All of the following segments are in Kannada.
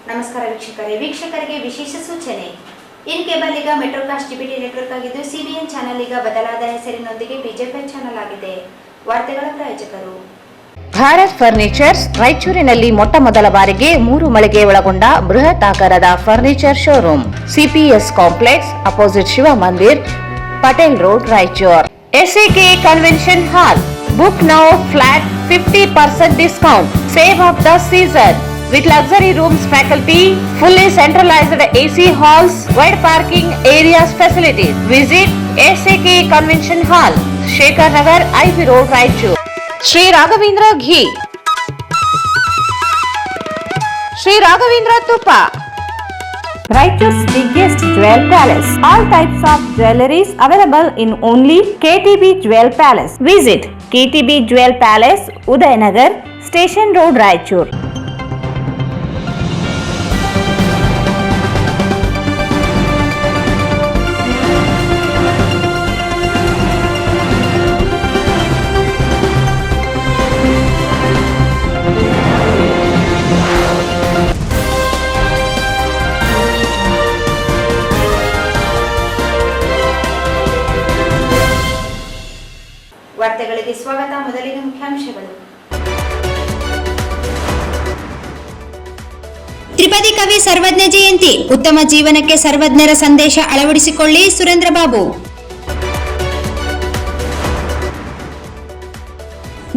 ನಮಸ್ಕಾರ ವೀಕ್ಷಕರಿಗೆ ವಿಶೇಷ ಸೂಚನೆ. ಇನ್ ಕೇಬಲ್ ಈಗ ಮೆಟ್ರೋಕಾಸ್ಟ್ ಜಿಬಿಟಿ ನೆಟ್ವರ್ಕ್ ಆಗಿದ್ದು ಸಿಬಿಎನ್ ಚಾನೆಲ್ ಈಗ ಬದಲಾದ ಹೆಸರಿನೊಂದಿಗೆ ಬಿಜೆಪಿ ಚಾನೆಲ್ ಆಗಿದೆ. ವಾರ್ತೆಗಳ ಪ್ರಾಯೋಜಕರು ಭಾರತ್ ಫರ್ನಿಚರ್ಸ್. ರಾಯಚೂರಿನಲ್ಲಿ ಮೊಟ್ಟ ಮೊದಲ ಬಾರಿಗೆ 3 ಮಳಿಗೆ ಒಳಗೊಂಡ ಬೃಹತ್ ಆಕಾರದ furniture showroom. CPS complex opposite Shiva Mandir, Patel road, Raichur. SAK convention hall. Book now flat 50% discount. Save of the season. With luxury rooms, faculty, fully centralized AC halls, wide parking areas facilities. Visit SAK Convention Hall, Shekhar Nagar, IV Road, Raichur. Sri Raghavendra Ghee. Sri Raghavendra Tupa. Raichur's biggest jewel palace. All types of jewelries available in only KTB Jewel Palace. Visit KTB Jewel Palace, Udayanagar, Station Road, Raichur. ವಾರ್ತೆಗಳಿಗೆ ಸ್ವಾಗತ. ಮೊದಲಿಗೆ ಮುಖ್ಯಾಂಶಗಳು. ತ್ರಿಪದಿ ಕವಿ ಸರ್ವಜ್ಞ ಜಯಂತಿ. ಉತ್ತಮ ಜೀವನಕ್ಕೆ ಸರ್ವಜ್ಞರ ಸಂದೇಶ ಅಳವಡಿಸಿಕೊಳ್ಳಿ, ಸುರೇಂದ್ರ ಬಾಬು.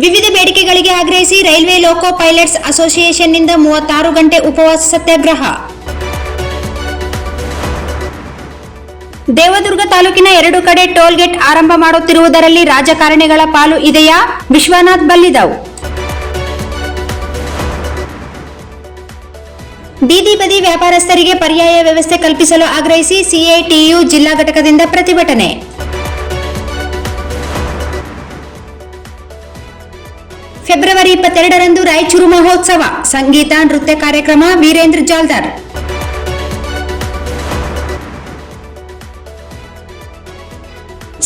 ವಿವಿಧ ಬೇಡಿಕೆಗಳಿಗೆ ಆಗ್ರಹಿಸಿ ರೈಲ್ವೆ ಲೋಕೋ ಪೈಲಟ್ಸ್ ಅಸೋಸಿಯೇಷನ್ನಿಂದ 36 ಗಂಟೆ ಉಪವಾಸ ಸತ್ಯಾಗ್ರಹ. ದೇವದುರ್ಗ ತಾಲೂಕಿನ 2 ಕಡೆ ಟೋಲ್ ಗೇಟ್ ಆರಂಭ ಮಾಡುತ್ತಿರುವುದರಲ್ಲಿ ರಾಜಕಾರಣಿಗಳ ಪಾಲು ಇದೆಯಾ? ವಿಶ್ವನಾಥ್ ಬಲ್ಲಿದವ್. ಬೀದಿ ಬದಿ ವ್ಯಾಪಾರಸ್ಥರಿಗೆ ಪರ್ಯಾಯ ವ್ಯವಸ್ಥೆ ಕಲ್ಪಿಸಲು ಆಗ್ರಹಿಸಿ ಸಿಐಟಿಯು ಜಿಲ್ಲಾ ಘಟಕದಿಂದ ಪ್ರತಿಭಟನೆ. ಫೆಬ್ರವರಿ 22ರಂದು ರಾಯಚೂರು ಮಹೋತ್ಸವ. ಸಂಗೀತ ನೃತ್ಯ ಕಾರ್ಯಕ್ರಮ. ವೀರೇಂದ್ರ ಜಾಲ್ದಾರ್.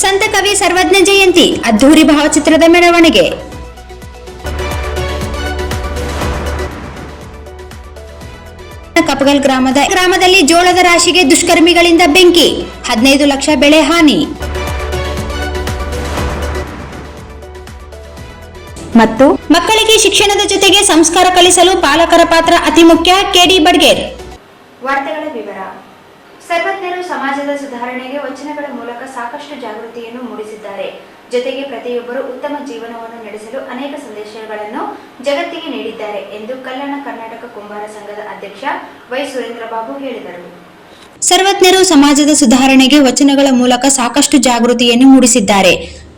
ಸಂತ ಕವಿ ಸರ್ವಜ್ಞ ಜಯಂತಿ. ಅದ್ದೂರಿ ಭಾವಚಿತ್ರದ ಮೆರವಣಿಗೆ. ಕಪಗಲ್ ಗ್ರಾಮದಲ್ಲಿ ಜೋಳದ ರಾಶಿಗೆ ದುಷ್ಕರ್ಮಿಗಳಿಂದ ಬೆಂಕಿ. 15 ಲಕ್ಷ ಬೆಳೆ ಹಾನಿ. ಮತ್ತು ಮಕ್ಕಳಿಗೆ ಶಿಕ್ಷಣದ ಜೊತೆಗೆ ಸಂಸ್ಕಾರ ಕಲಿಸಲು ಪಾಲಕರ ಪಾತ್ರ ಅತಿ ಮುಖ್ಯ. ಕೆಡಿ ಬಡ್ಗೇರ್. ವಾರ್ತೆಗಳ ವಿವರ. ಸರ್ವಜ್ಞರು ಸಮಾಜದ ಸುಧಾರಣೆಗೆ ವಚನಗಳ ಮೂಲಕ ಸಾಕಷ್ಟು ಜಾಗೃತಿಯನ್ನು ಮೂಡಿಸಿದ್ದಾರೆ. ಜೊತೆಗೆ ಪ್ರತಿಯೊಬ್ಬರು ಉತ್ತಮ ಜೀವನವನ್ನು ನಡೆಸಲು ಅನೇಕ ಸಂದೇಶಗಳನ್ನು ಜಗತ್ತಿಗೆ ನೀಡಿದ್ದಾರೆ ಎಂದು ಕಲ್ಯಾಣ ಕರ್ನಾಟಕ ಕುಂಬಾರ ಸಂಘದ ಅಧ್ಯಕ್ಷ ವೈ ಸುರೇಂದ್ರ ಬಾಬು ಹೇಳಿದರು. ಸರ್ವಜ್ಞರು ಸಮಾಜದ ಸುಧಾರಣೆಗೆ ವಚನಗಳ ಮೂಲಕ ಸಾಕಷ್ಟು ಜಾಗೃತಿಯನ್ನು ಮೂಡಿಸಿದ್ದಾರೆ.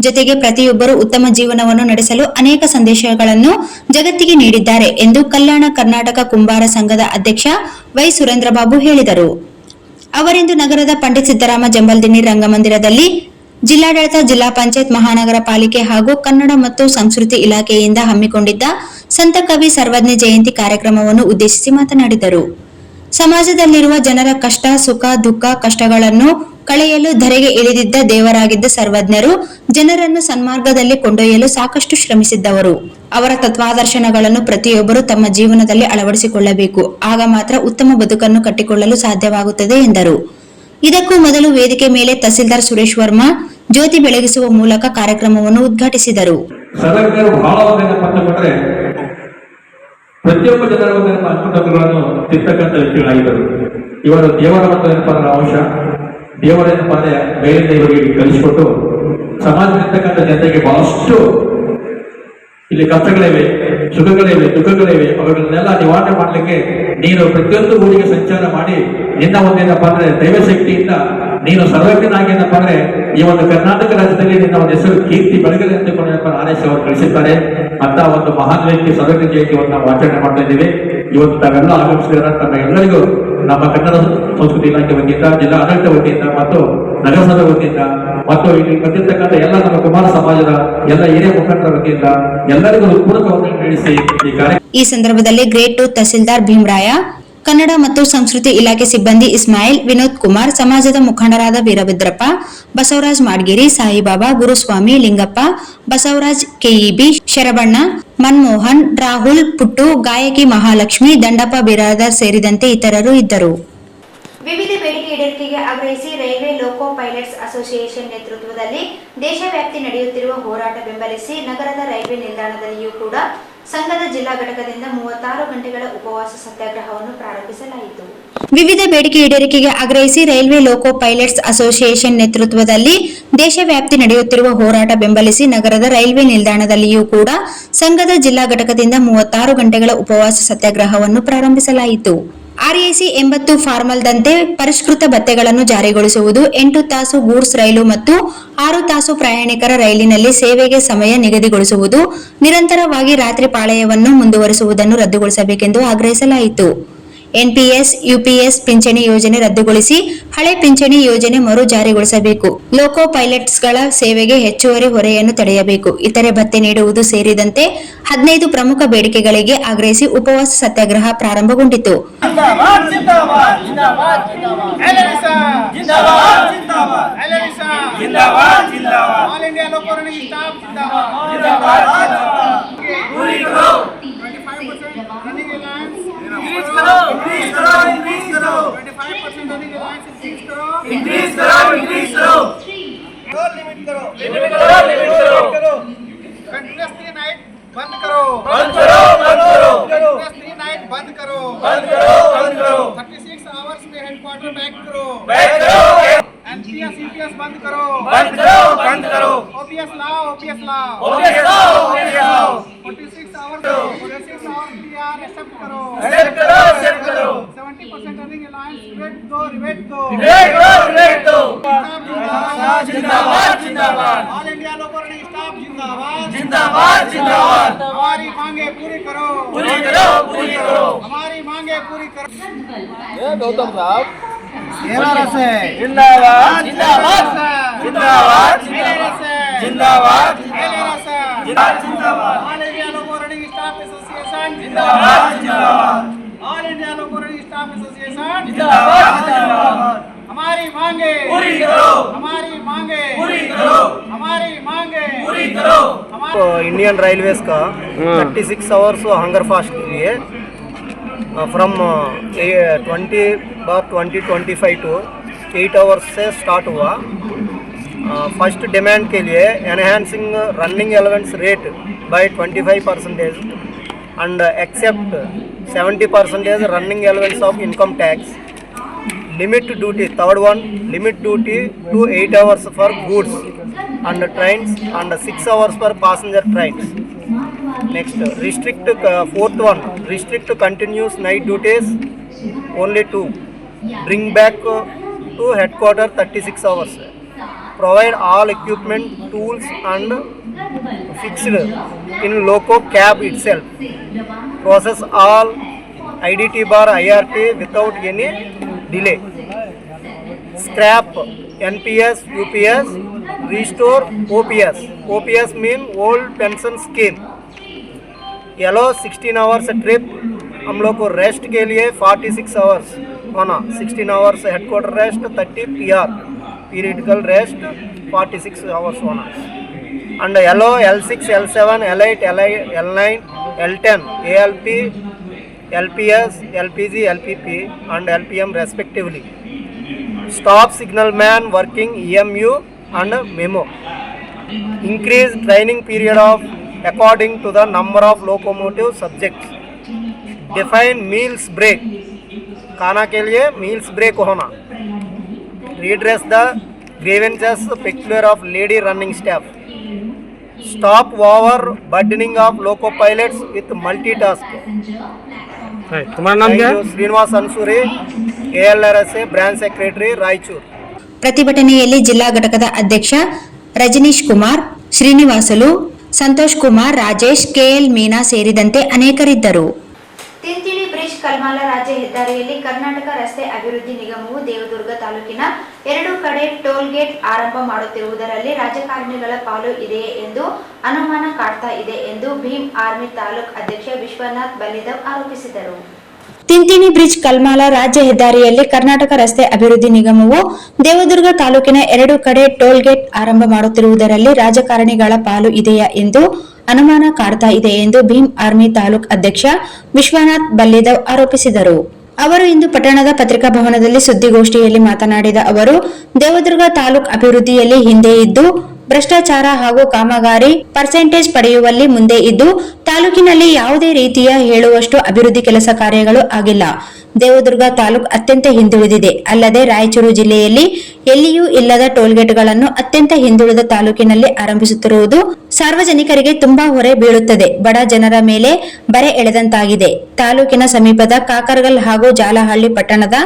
ಜೊತೆಗೆ ಪ್ರತಿಯೊಬ್ಬರು ಉತ್ತಮ ಜೀವನವನ್ನು ನಡೆಸಲು ಅನೇಕ ಸಂದೇಶಗಳನ್ನು ಜಗತ್ತಿಗೆ ನೀಡಿದ್ದಾರೆ ಎಂದು ಕಲ್ಯಾಣ ಕರ್ನಾಟಕ ಕುಂಬಾರ ಸಂಘದ ಅಧ್ಯಕ್ಷ ವೈ ಸುರೇಂದ್ರ ಬಾಬು ಹೇಳಿದರು. ಅವರಿಂದು ನಗರದ ಪಂಡಿತ್ ಸಿದ್ದರಾಮ ಜಂಬಲ್ದಿನ್ನಿ ರಂಗಮಂದಿರದಲ್ಲಿ ಜಿಲ್ಲಾಡಳಿತ, ಜಿಲ್ಲಾ ಪಂಚಾಯತ್, ಮಹಾನಗರ ಪಾಲಿಕೆ ಹಾಗೂ ಕನ್ನಡ ಮತ್ತು ಸಂಸ್ಕೃತಿ ಇಲಾಖೆಯಿಂದ ಹಮ್ಮಿಕೊಂಡಿದ್ದ ಸಂತ ಕವಿ ಸರ್ವಜ್ಞ ಜಯಂತಿ ಕಾರ್ಯಕ್ರಮವನ್ನು ಉದ್ದೇಶಿಸಿ ಮಾತನಾಡಿದರು. ಸಮಾಜದಲ್ಲಿರುವ ಜನರ ಕಷ್ಟ, ಸುಖ, ದುಃಖ, ಕಷ್ಟಗಳನ್ನು ಕಳೆಯಲು ಧರೆಗೆ ಇಳಿದಿದ್ದ ದೇವರಾಗಿದ್ದ ಸರ್ವಜ್ಞರು ಜನರನ್ನು ಸನ್ಮಾರ್ಗದಲ್ಲಿ ಕೊಂಡೊಯ್ಯಲು ಸಾಕಷ್ಟು ಶ್ರಮಿಸಿದ್ದವರು. ಅವರ ತತ್ವಾದರ್ಶನಗಳನ್ನು ಪ್ರತಿಯೊಬ್ಬರು ತಮ್ಮ ಜೀವನದಲ್ಲಿ ಅಳವಡಿಸಿಕೊಳ್ಳಬೇಕು. ಆಗ ಮಾತ್ರ ಉತ್ತಮ ಬದುಕನ್ನು ಕಟ್ಟಿಕೊಳ್ಳಲು ಸಾಧ್ಯವಾಗುತ್ತದೆ ಎಂದರು. ಇದಕ್ಕೂ ಮೊದಲು ವೇದಿಕೆ ಮೇಲೆ ತಹಸೀಲ್ದಾರ್ ಸುರೇಶ್ ವರ್ಮಾ ಜ್ಯೋತಿ ಬೆಳಗಿಸುವ ಮೂಲಕ ಕಾರ್ಯಕ್ರಮವನ್ನು ಉದ್ಘಾಟಿಸಿದರು. ಪ್ರತಿಯೊಬ್ಬ ಜನರ ಅನುಕೂಲಗಳನ್ನು ತಿರ್ತಕ್ಕಂಥ ವ್ಯಕ್ತಿಗಳಾಗಿದ್ದರು. ಇವರು ದೇವರ ಅಂಶ ದೇವರೇನಪ್ಪ ಅಂದ್ರೆ ಮೇಲಿಂದ ಇವರಿಗೆ ಕಲಿಸಿಕೊಟ್ಟು ಸಮಾಜದಲ್ಲಿರ್ತಕ್ಕಂಥ ಜನತೆಗೆ ಬಹಳಷ್ಟು ಇಲ್ಲಿ ಕಷ್ಟಗಳಿವೆ, ಸುಖಗಳಿವೆ, ದುಃಖಗಳಿವೆ, ಅವುಗಳನ್ನೆಲ್ಲ ನಿವಾರಣೆ ಮಾಡಲಿಕ್ಕೆ ನೀನು ಪ್ರತಿಯೊಂದು ಊರಿಗೆ ಸಂಚಾರ ಮಾಡಿ ನಿನ್ನ ಒಂದೇನಪ್ಪ ಅಂದ್ರೆ ದೈವ ಶಕ್ತಿಯಿಂದ ನೀನು ಸರ್ವಜ್ಞನಾಗಿ ಏನಪ್ಪ ಅಂದ್ರೆ ಈ ಒಂದು ಕರ್ನಾಟಕ ರಾಜ್ಯದಲ್ಲಿ ನಿನ್ನ ಒಂದು ಹೆಸರು ಕೀರ್ತಿ ಬೆಳಗಲಿ ಅಂತಕೊಂಡಪ್ಪ ಆರೈಸಿ ಅವರು ಕಳಿಸಿದ್ದಾರೆ. ಅಂತ ಒಂದು ಮಹಾನ್ ವ್ಯಕ್ತಿ ಸರ್ವಜ್ಞ ಜಯಂತಿಯನ್ನು ನಾವು ಆಚರಣೆ ಮಾಡ್ತಾ ಇದ್ದೀವಿ. ಇವತ್ತು ತಾವೆಲ್ಲ ಆಗಮಿಸಿದ ತಮ್ಮ ಎಲ್ಲರಿಗೂ ನಮ್ಮ ಕನ್ನಡ ಸಂಸ್ಕೃತಿ ಇಲಾಖೆ ವತಿಯಿಂದ, ಜಿಲ್ಲಾ ಆಡಳಿತ ವತಿಯಿಂದ ಮತ್ತು ನಗರಸಭೆ ವತಿಯಿಂದ ಮತ್ತು ಇಲ್ಲಿ ಬಂದಿರ್ತಕ್ಕಂಥ ಎಲ್ಲ ನಮ್ಮ ಕುಮಾರ ಸಮಾಜದ ಎಲ್ಲ ಹಿರಿಯ ಮುಖಂಡರ ವತಿಯಿಂದ ಎಲ್ಲರಿಗೂ ಪೂರಕವಾಗಿ ನಡೆಸಿ ಈ ಕಾರ್ಯ. ಈ ಸಂದರ್ಭದಲ್ಲಿ ಗ್ರೇಟ್ 2 ತಹಸೀಲ್ದಾರ್ ಭೀಮರಾಯ, ಕನ್ನಡ ಮತ್ತು ಸಂಸ್ಕೃತಿ ಇಲಾಖೆ ಸಿಬ್ಬಂದಿ ಇಸ್ಮಾಯಿಲ್, ವಿನೋದ್ ಕುಮಾರ್, ಸಮಾಜದ ಮುಖಂಡರಾದ ವೀರಭದ್ರಪ್ಪ, ಬಸವರಾಜ್ ಮಾಡ್ಗಿರಿ, ಸಾಯಿಬಾಬಾ, ಗುರುಸ್ವಾಮಿ, ಲಿಂಗಪ್ಪ, ಬಸವರಾಜ್ ಕೆಇಬಿ, ಶರಬಣ್ಣ, ಮನ್ಮೋಹನ್, ರಾಹುಲ್, ಪುಟ್ಟು, ಗಾಯಕಿ ಮಹಾಲಕ್ಷ್ಮಿ, ದಂಡಪ್ಪ ಬಿರಾದರ್ ಸೇರಿದಂತೆ ಇತರರು ಇದ್ದರು. ವಿವಿಧ ಬೇಡಿಕೆ ಈಡೇರಿಕೆಗೆ ಆಗ್ರಹಿಸಿ ರೈಲ್ವೆ ಲೋಕೋ ಪೈಲಟ್ಸ್ ಅಸೋಸಿಯೇಷನ್ ನೇತೃತ್ವದಲ್ಲಿ ದೇಶವ್ಯಾಪ್ತಿ ನಡೆಯುತ್ತಿರುವ ಹೋರಾಟ ಬೆಂಬಲಿಸಿ ನಗರದ ರೈಲ್ವೆ ನಿಲ್ದಾಣದಲ್ಲಿಯೂ ಕೂಡ ಸಂಘದ ಜಿಲ್ಲಾ ಘಟಕದಿಂದ 36 ಗಂಟೆಗಳ ಉಪವಾಸ ಸತ್ಯಾಗ್ರಹವನ್ನು ಪ್ರಾರಂಭಿಸಲಾಯಿತು. ವಿವಿಧ ಬೇಡಿಕೆ ಈಡೇರಿಕೆಗೆ ಆಗ್ರಹಿಸಿ ರೈಲ್ವೆ ಲೋಕೋ ಪೈಲಟ್ಸ್ ಅಸೋಸಿಯೇಷನ್ ನೇತೃತ್ವದಲ್ಲಿ ದೇಶವ್ಯಾಪ್ತಿ ನಡೆಯುತ್ತಿರುವ ಹೋರಾಟ ಬೆಂಬಲಿಸಿ ನಗರದ ರೈಲ್ವೆ ನಿಲ್ದಾಣದಲ್ಲಿಯೂ ಕೂಡ ಸಂಘದ ಜಿಲ್ಲಾ ಘಟಕದಿಂದ 36 ಗಂಟೆಗಳ ಉಪವಾಸ ಸತ್ಯಾಗ್ರಹವನ್ನು ಪ್ರಾರಂಭಿಸಲಾಯಿತು. RAC 80 ಫಾರ್ಮಲ್ದಂತೆ ಪರಿಷ್ಕೃತ ಭತ್ಯೆಗಳನ್ನು ಜಾರಿಗೊಳಿಸುವುದು, 8 ತಾಸು ಗೂಡ್ಸ್ ರೈಲು ಮತ್ತು 6 ತಾಸು ಪ್ರಯಾಣಿಕರ ರೈಲಿನಲ್ಲಿ ಸೇವೆಗೆ ಸಮಯ ನಿಗದಿಗೊಳಿಸುವುದು, ನಿರಂತರವಾಗಿ ರಾತ್ರಿ ಪಾಳಯವನ್ನು ಮುಂದುವರಿಸುವುದನ್ನು ರದ್ದುಗೊಳಿಸಬೇಕೆಂದು ಆಗ್ರಹಿಸಲಾಯಿತು. NPS, UPS ಪಿಂಚಣಿ ಯೋಜನೆ ರದ್ದುಗೊಳಿಸಿ ಹಳೆ ಪಿಂಚಣಿ ಯೋಜನೆ ಮರು ಜಾರಿಗೊಳಿಸಬೇಕು. ಲೋಕೋ ಪೈಲಟ್ಸ್ಗಳ ಸೇವೆಗೆ ಹೆಚ್ಚುವರಿ ಹೊರೆಯನ್ನು ತಡೆಯಬೇಕು. ಇತರೆ ಭತ್ಯೆ ನೀಡುವುದು ಸೇರಿದಂತೆ 15 ಪ್ರಮುಖ ಬೇಡಿಕೆಗಳಿಗೆ ಆಗ್ರಹಿಸಿ ಉಪವಾಸ ಸತ್ಯಾಗ್ರಹ ಪ್ರಾರಂಭಗೊಂಡಿತು. बंद करो 36 आवर्स में हेडक्वार्टर बैक करो NPS CPS बंद करो OPS लाओ 46 आवर्स PR एक्सेप्ट करो 70% अर्निंग अलायंस रिबेट दो जिंदाबाद all India loco running staff जिंदाबाद हमारी मांगे पूरी करो हमारी मांगे पूरी करो। ये गौतम साहब जिंदाबाद all India loco running staff association all India loco running staff association हमारी मांगे पूरी करो इंडियन रेलवेज का 36 आवर्स हंगर फास्ट के लिए फ्रॉम 20/2025 टू 8 आवर्स से स्टार्ट हुआ। फर्स्ट डिमांड के लिए enhancing running allowance rate by 25% and accept 70% running allowance of income tax. limit duty, third one, limit duty to 8 hours for goods and trains and 6 hours for passenger trains. Next, restrict fourth one, restrict continuous night duties only 2. Bring back to headquarter 36 hours. Provide all equipment, tools and fixed in loco cab itself. Process all IDT bar IRT without any delay. Scrap NPS, UPS, restore OPS. OPS mean old pension scheme. Allow 16 hours trip हम लोग को रेस्ट के लिए 46 आवर्स होना, 16 hours headquarter rest, 30 PR periodical rest 46 hours होना। and allow L6, L7, L8, L9, L10, ALP, LPS, LPG, LPP and LPM respectively. Stop signal man working EMU and memo. Increase training period of according to the number of locomotive subjects. Define meals break. खाना के लिए meals break होना. Redress the grievances peculiar of lady running staff. Stop overburdening of loco pilots with multitask. तुम्हारा नाम क्या है? Srinivas Ansuri, ALRSA branch secretary Raichur. ಪ್ರತಿಭಟನೆಯಲ್ಲಿ ಜಿಲ್ಲಾ ಘಟಕದ ಅಧ್ಯಕ್ಷ ರಜನೀಶ್ ಕುಮಾರ್, ಶ್ರೀನಿವಾಸಲು, ಸಂತೋಷ್ ಕುಮಾರ್, ರಾಜೇಶ್, KL ಮೀನಾ ಸೇರಿದಂತೆ ಅನೇಕರಿದ್ದರು. ತಿಂತಿಳಿ ಬ್ರಿಡ್ಜ್ ಕಲ್ಮಾಲ ರಾಜ್ಯ ಹೆದ್ದಾರಿಯಲ್ಲಿ ಕರ್ನಾಟಕ ರಸ್ತೆ ಅಭಿವೃದ್ಧಿ ನಿಗಮವು ದೇವದುರ್ಗ ತಾಲೂಕಿನ 2 ಕಡೆ ಟೋಲ್ ಗೇಟ್ ಆರಂಭ ಮಾಡುತ್ತಿರುವುದರಲ್ಲಿ ರಾಜಕಾರಣಿಗಳ ಪಾಲು ಇದೆಯೇ ಎಂದು ಅನುಮಾನ ಕಾಡ್ತಾ ಇದೆ ಎಂದು ಭೀಮ್ ಆರ್ಮಿ ತಾಲೂಕು ಅಧ್ಯಕ್ಷ ವಿಶ್ವನಾಥ್ ಬಲ್ಲಿದವ್ ಆರೋಪಿಸಿದರು. ತಿಂತಿಣಿ ಬ್ರಿಡ್ಜ್ ಕಲ್ಮಾಲ ರಾಜ್ಯ ಹೆದ್ದಾರಿಯಲ್ಲಿ ಕರ್ನಾಟಕ ರಸ್ತೆ ಅಭಿವೃದ್ಧಿ ನಿಗಮವು ದೇವದುರ್ಗ ತಾಲೂಕಿನ 2 ಕಡೆ ಟೋಲ್ ಗೇಟ್ ಆರಂಭ ಮಾಡುತ್ತಿರುವುದರಲ್ಲಿ ರಾಜಕಾರಣಿಗಳ ಪಾಲು ಇದೆಯಾ ಎಂದು ಅನುಮಾನ ಕಾಡ್ತಾ ಇದೆ ಎಂದು ಭೀಮ್ ಆರ್ಮಿ ತಾಲೂಕ್ ಅಧ್ಯಕ್ಷ ವಿಶ್ವನಾಥ್ ಬಲ್ಲಿದವ್ ಆರೋಪಿಸಿದರು. ಅವರು ಇಂದು ಪಟ್ಟಣದ ಪತ್ರಿಕಾ ಭವನದಲ್ಲಿ ಸುದ್ದಿಗೋಷ್ಠಿಯಲ್ಲಿ ಮಾತನಾಡಿದ ಅವರು, ದೇವದುರ್ಗ ತಾಲೂಕ್ ಅಭಿವೃದ್ಧಿಯಲ್ಲಿ ಹಿಂದೆ ಇದ್ದು ಭ್ರಷ್ಟಾಚಾರ ಹಾಗೂ ಕಾಮಗಾರಿ ಪರ್ಸೆಂಟೇಜ್ ಪಡೆಯುವಲ್ಲಿ ಮುಂದೆ ಇದ್ದು ತಾಲೂಕಿನಲ್ಲಿ ಯಾವುದೇ ರೀತಿಯ ಹೇಳುವಷ್ಟು ಅಭಿವೃದ್ಧಿ ಕೆಲಸ ಕಾರ್ಯಗಳು ಆಗಿಲ್ಲ. ದೇವದುರ್ಗ ತಾಲೂಕು ಅತ್ಯಂತ ಹಿಂದುಳಿದಿದೆ. ಅಲ್ಲದೆ ರಾಯಚೂರು ಜಿಲ್ಲೆಯಲ್ಲಿ ಎಲ್ಲಿಯೂ ಇಲ್ಲದ ಟೋಲ್ಗೇಟ್ಗಳನ್ನು ಅತ್ಯಂತ ಹಿಂದುಳಿದ ತಾಲೂಕಿನಲ್ಲಿ ಆರಂಭಿಸುತ್ತಿರುವುದು ಸಾರ್ವಜನಿಕರಿಗೆ ತುಂಬಾ ಹೊರೆ ಬೀಳುತ್ತದೆ. ಬಡ ಜನರ ಮೇಲೆ ಬರೆ ಎಳೆದಂತಾಗಿದೆ. ತಾಲೂಕಿನ ಸಮೀಪದ ಕಾಕರಗಲ್ ಹಾಗೂ ಜಾಲಹಳ್ಳಿ ಪಟ್ಟಣದ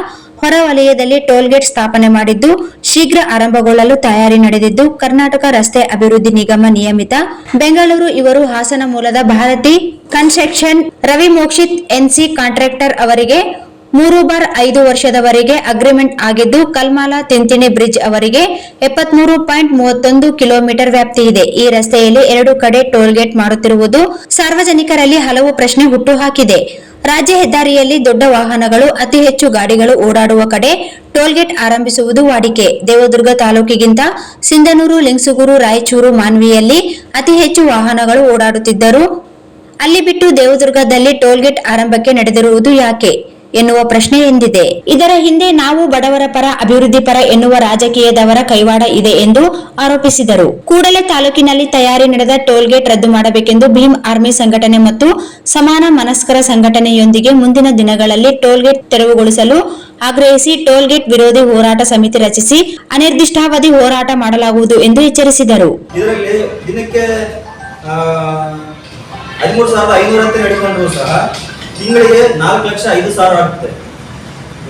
ಹೊರವಲಯದಲ್ಲಿ ಟೋಲ್ಗೇಟ್ ಸ್ಥಾಪನೆ ಮಾಡಿದ್ದು ಶೀಘ್ರ ಆರಂಭಗೊಳ್ಳಲು ತಯಾರಿ ನಡೆದಿದ್ದು, ಕರ್ನಾಟಕ ರಸ್ತೆ ಅಭಿವೃದ್ಧಿ ನಿಗಮ ನಿಯಮಿತ ಬೆಂಗಳೂರು ಇವರು ಹಾಸನ ಮೂಲದ Bharathi construction Ravi Mokshith NC contractor ಅವರಿಗೆ 3/5 ವರ್ಷದವರೆಗೆ ಅಗ್ರಿಮೆಂಟ್ ಆಗಿದ್ದು, ಕಲ್ಮಾಲ ತಿಂತಿಣಿ ಬ್ರಿಡ್ಜ್ ಅವರಿಗೆ 73.31 ಕಿಲೋಮೀಟರ್ ವ್ಯಾಪ್ತಿ ಇದೆ. ಈ ರಸ್ತೆಯಲ್ಲಿ 2 ಕಡೆ ಟೋಲ್ಗೇಟ್ ಮಾಡುತ್ತಿರುವುದು ಸಾರ್ವಜನಿಕರಲ್ಲಿ ಹಲವು ಪ್ರಶ್ನೆ ಹುಟ್ಟುಹಾಕಿದೆ. ರಾಜ್ಯ ಹೆದ್ದಾರಿಯಲ್ಲಿ ದೊಡ್ಡ ವಾಹನಗಳು ಅತಿ ಹೆಚ್ಚು ಗಾಡಿಗಳು ಓಡಾಡುವ ಕಡೆ ಟೋಲ್ಗೇಟ್ ಆರಂಭಿಸುವುದು ವಾಡಿಕೆ. ದೇವದುರ್ಗ ತಾಲೂಕಿಗಿಂತ ಸಿಂಧನೂರು, ಲಿಂಗಸೂಗೂರು, ರಾಯಚೂರು, ಮಾನ್ವಿಯಲ್ಲಿ ಅತಿ ಹೆಚ್ಚು ವಾಹನಗಳು ಓಡಾಡುತ್ತಿದ್ದರೂ ಅಲ್ಲಿ ಬಿಟ್ಟು ದೇವದುರ್ಗದಲ್ಲಿ ಟೋಲ್ಗೇಟ್ ಆರಂಭಕ್ಕೆ ನಡೆದಿರುವುದು ಯಾಕೆ ಎನ್ನುವ ಪ್ರಶ್ನೆ ಎಂದಿದೆ. ಇದರ ಹಿಂದೆ ನಾವು ಬಡವರ ಪರ, ಅಭಿವೃದ್ಧಿ ಪರ ಎನ್ನುವ ರಾಜಕೀಯದವರ ಕೈವಾಡ ಇದೆ ಎಂದು ಆರೋಪಿಸಿದರು. ಕೂಡಲೇ ತಾಲೂಕಿನಲ್ಲಿ ತಯಾರಿ ನಡೆದ ಟೋಲ್ಗೇಟ್ ರದ್ದು ಮಾಡಬೇಕೆಂದು ಭೀಮ್ ಆರ್ಮಿ ಸಂಘಟನೆ ಮತ್ತು ಸಮಾನ ಮನಸ್ಕರ ಸಂಘಟನೆಯೊಂದಿಗೆ ಮುಂದಿನ ದಿನಗಳಲ್ಲಿ ಟೋಲ್ಗೇಟ್ ತೆರವುಗೊಳಿಸಲು ಆಗ್ರಹಿಸಿ ಟೋಲ್ಗೇಟ್ ವಿರೋಧಿ ಹೋರಾಟ ಸಮಿತಿ ರಚಿಸಿ ಅನಿರ್ದಿಷ್ಟಾವಧಿ ಹೋರಾಟ ಮಾಡಲಾಗುವುದು ಎಂದು ಎಚ್ಚರಿಸಿದರು. ಇದರಲ್ಲಿ ದಿನಕ್ಕೆ 13,500 ಅಂತ ಹೇಳಿಕೊಂಡ್ರು ಸಹ ತಿಂಗಳಿಗೆ 4,05,000 ಆಗುತ್ತೆ.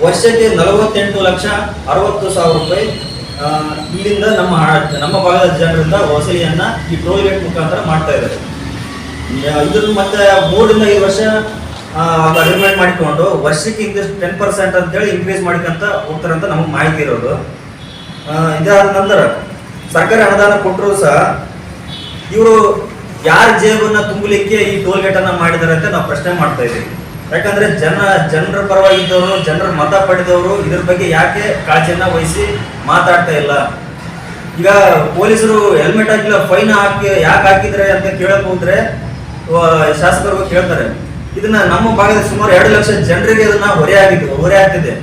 ವರ್ಷಕ್ಕೆ 48,60,000 ರೂಪಾಯಿ ಇಲ್ಲಿಂದ ನಮ್ಮ ಭಾಗದ ಜನರಿಂದ ವಸೂಲಿಯನ್ನ ಈ ಟೋಲ್ ಗೇಟ್ ಮುಖಾಂತರ ಮಾಡ್ತಾ ಇದ್ದಾರೆ. ಇದನ್ನು ಮತ್ತೆ 3 ರಿಂದ 5 ವರ್ಷ ಅಗ್ರಿಮೆಂಟ್ ಮಾಡಿಕೊಂಡು ವರ್ಷಕ್ಕೆ 10% ಅಂತೇಳಿ ಇನ್ಕ್ರೀಸ್ ಮಾಡಿಕೊಂತ ಹೋಗ್ತಾರೆ ಅಂತ ನಮಗೆ ಮಾಹಿತಿ ಇರೋದು. ಇದಾದ ನಂತರ ಸರ್ಕಾರಿ ಅನುದಾನ ಕೊಟ್ಟರು ಸಹ ಇವರು ಯಾರ ಜೇಬನ್ನ ತುಂಬಲಿಕ್ಕೆ ಈ ಟೋಲ್ ಗೇಟ್ ಅನ್ನ ಮಾಡಿದ್ದಾರೆ ಅಂತ ನಾವು ಪ್ರಶ್ನೆ ಮಾಡ್ತಾ ಇದ್ದೀವಿ. ಯಾಕಂದ್ರೆ ಜನರ ಪರವಾಗಿದ್ದವರು, ಜನರ ಮತ ಪಡೆದವರು ಇದ್ರ ಬಗ್ಗೆ ಯಾಕೆ ಕಾಳಜಿಯನ್ನ ವಹಿಸಿ ಮಾತಾಡ್ತಾ ಇಲ್ಲ? ಈಗ ಪೊಲೀಸರು ಹೆಲ್ಮೆಟ್ ಹಾಕಿಲ್ಲ, ಫೈನ್ ಯಾಕೆ ಹಾಕಿದ್ರೆ ಅಂತ ಕೇಳಕ್ ಹೋದ್ರೆ ಶಾಸಕರು ಕೇಳ್ತಾರೆ. ಇದನ್ನ ನಮ್ಮ ಭಾಗದ ಸುಮಾರು 2 ಲಕ್ಷ ಜನರಿಗೆ ಅದನ್ನ ಹೊರೆ ಆಗ್ತಿದೆ.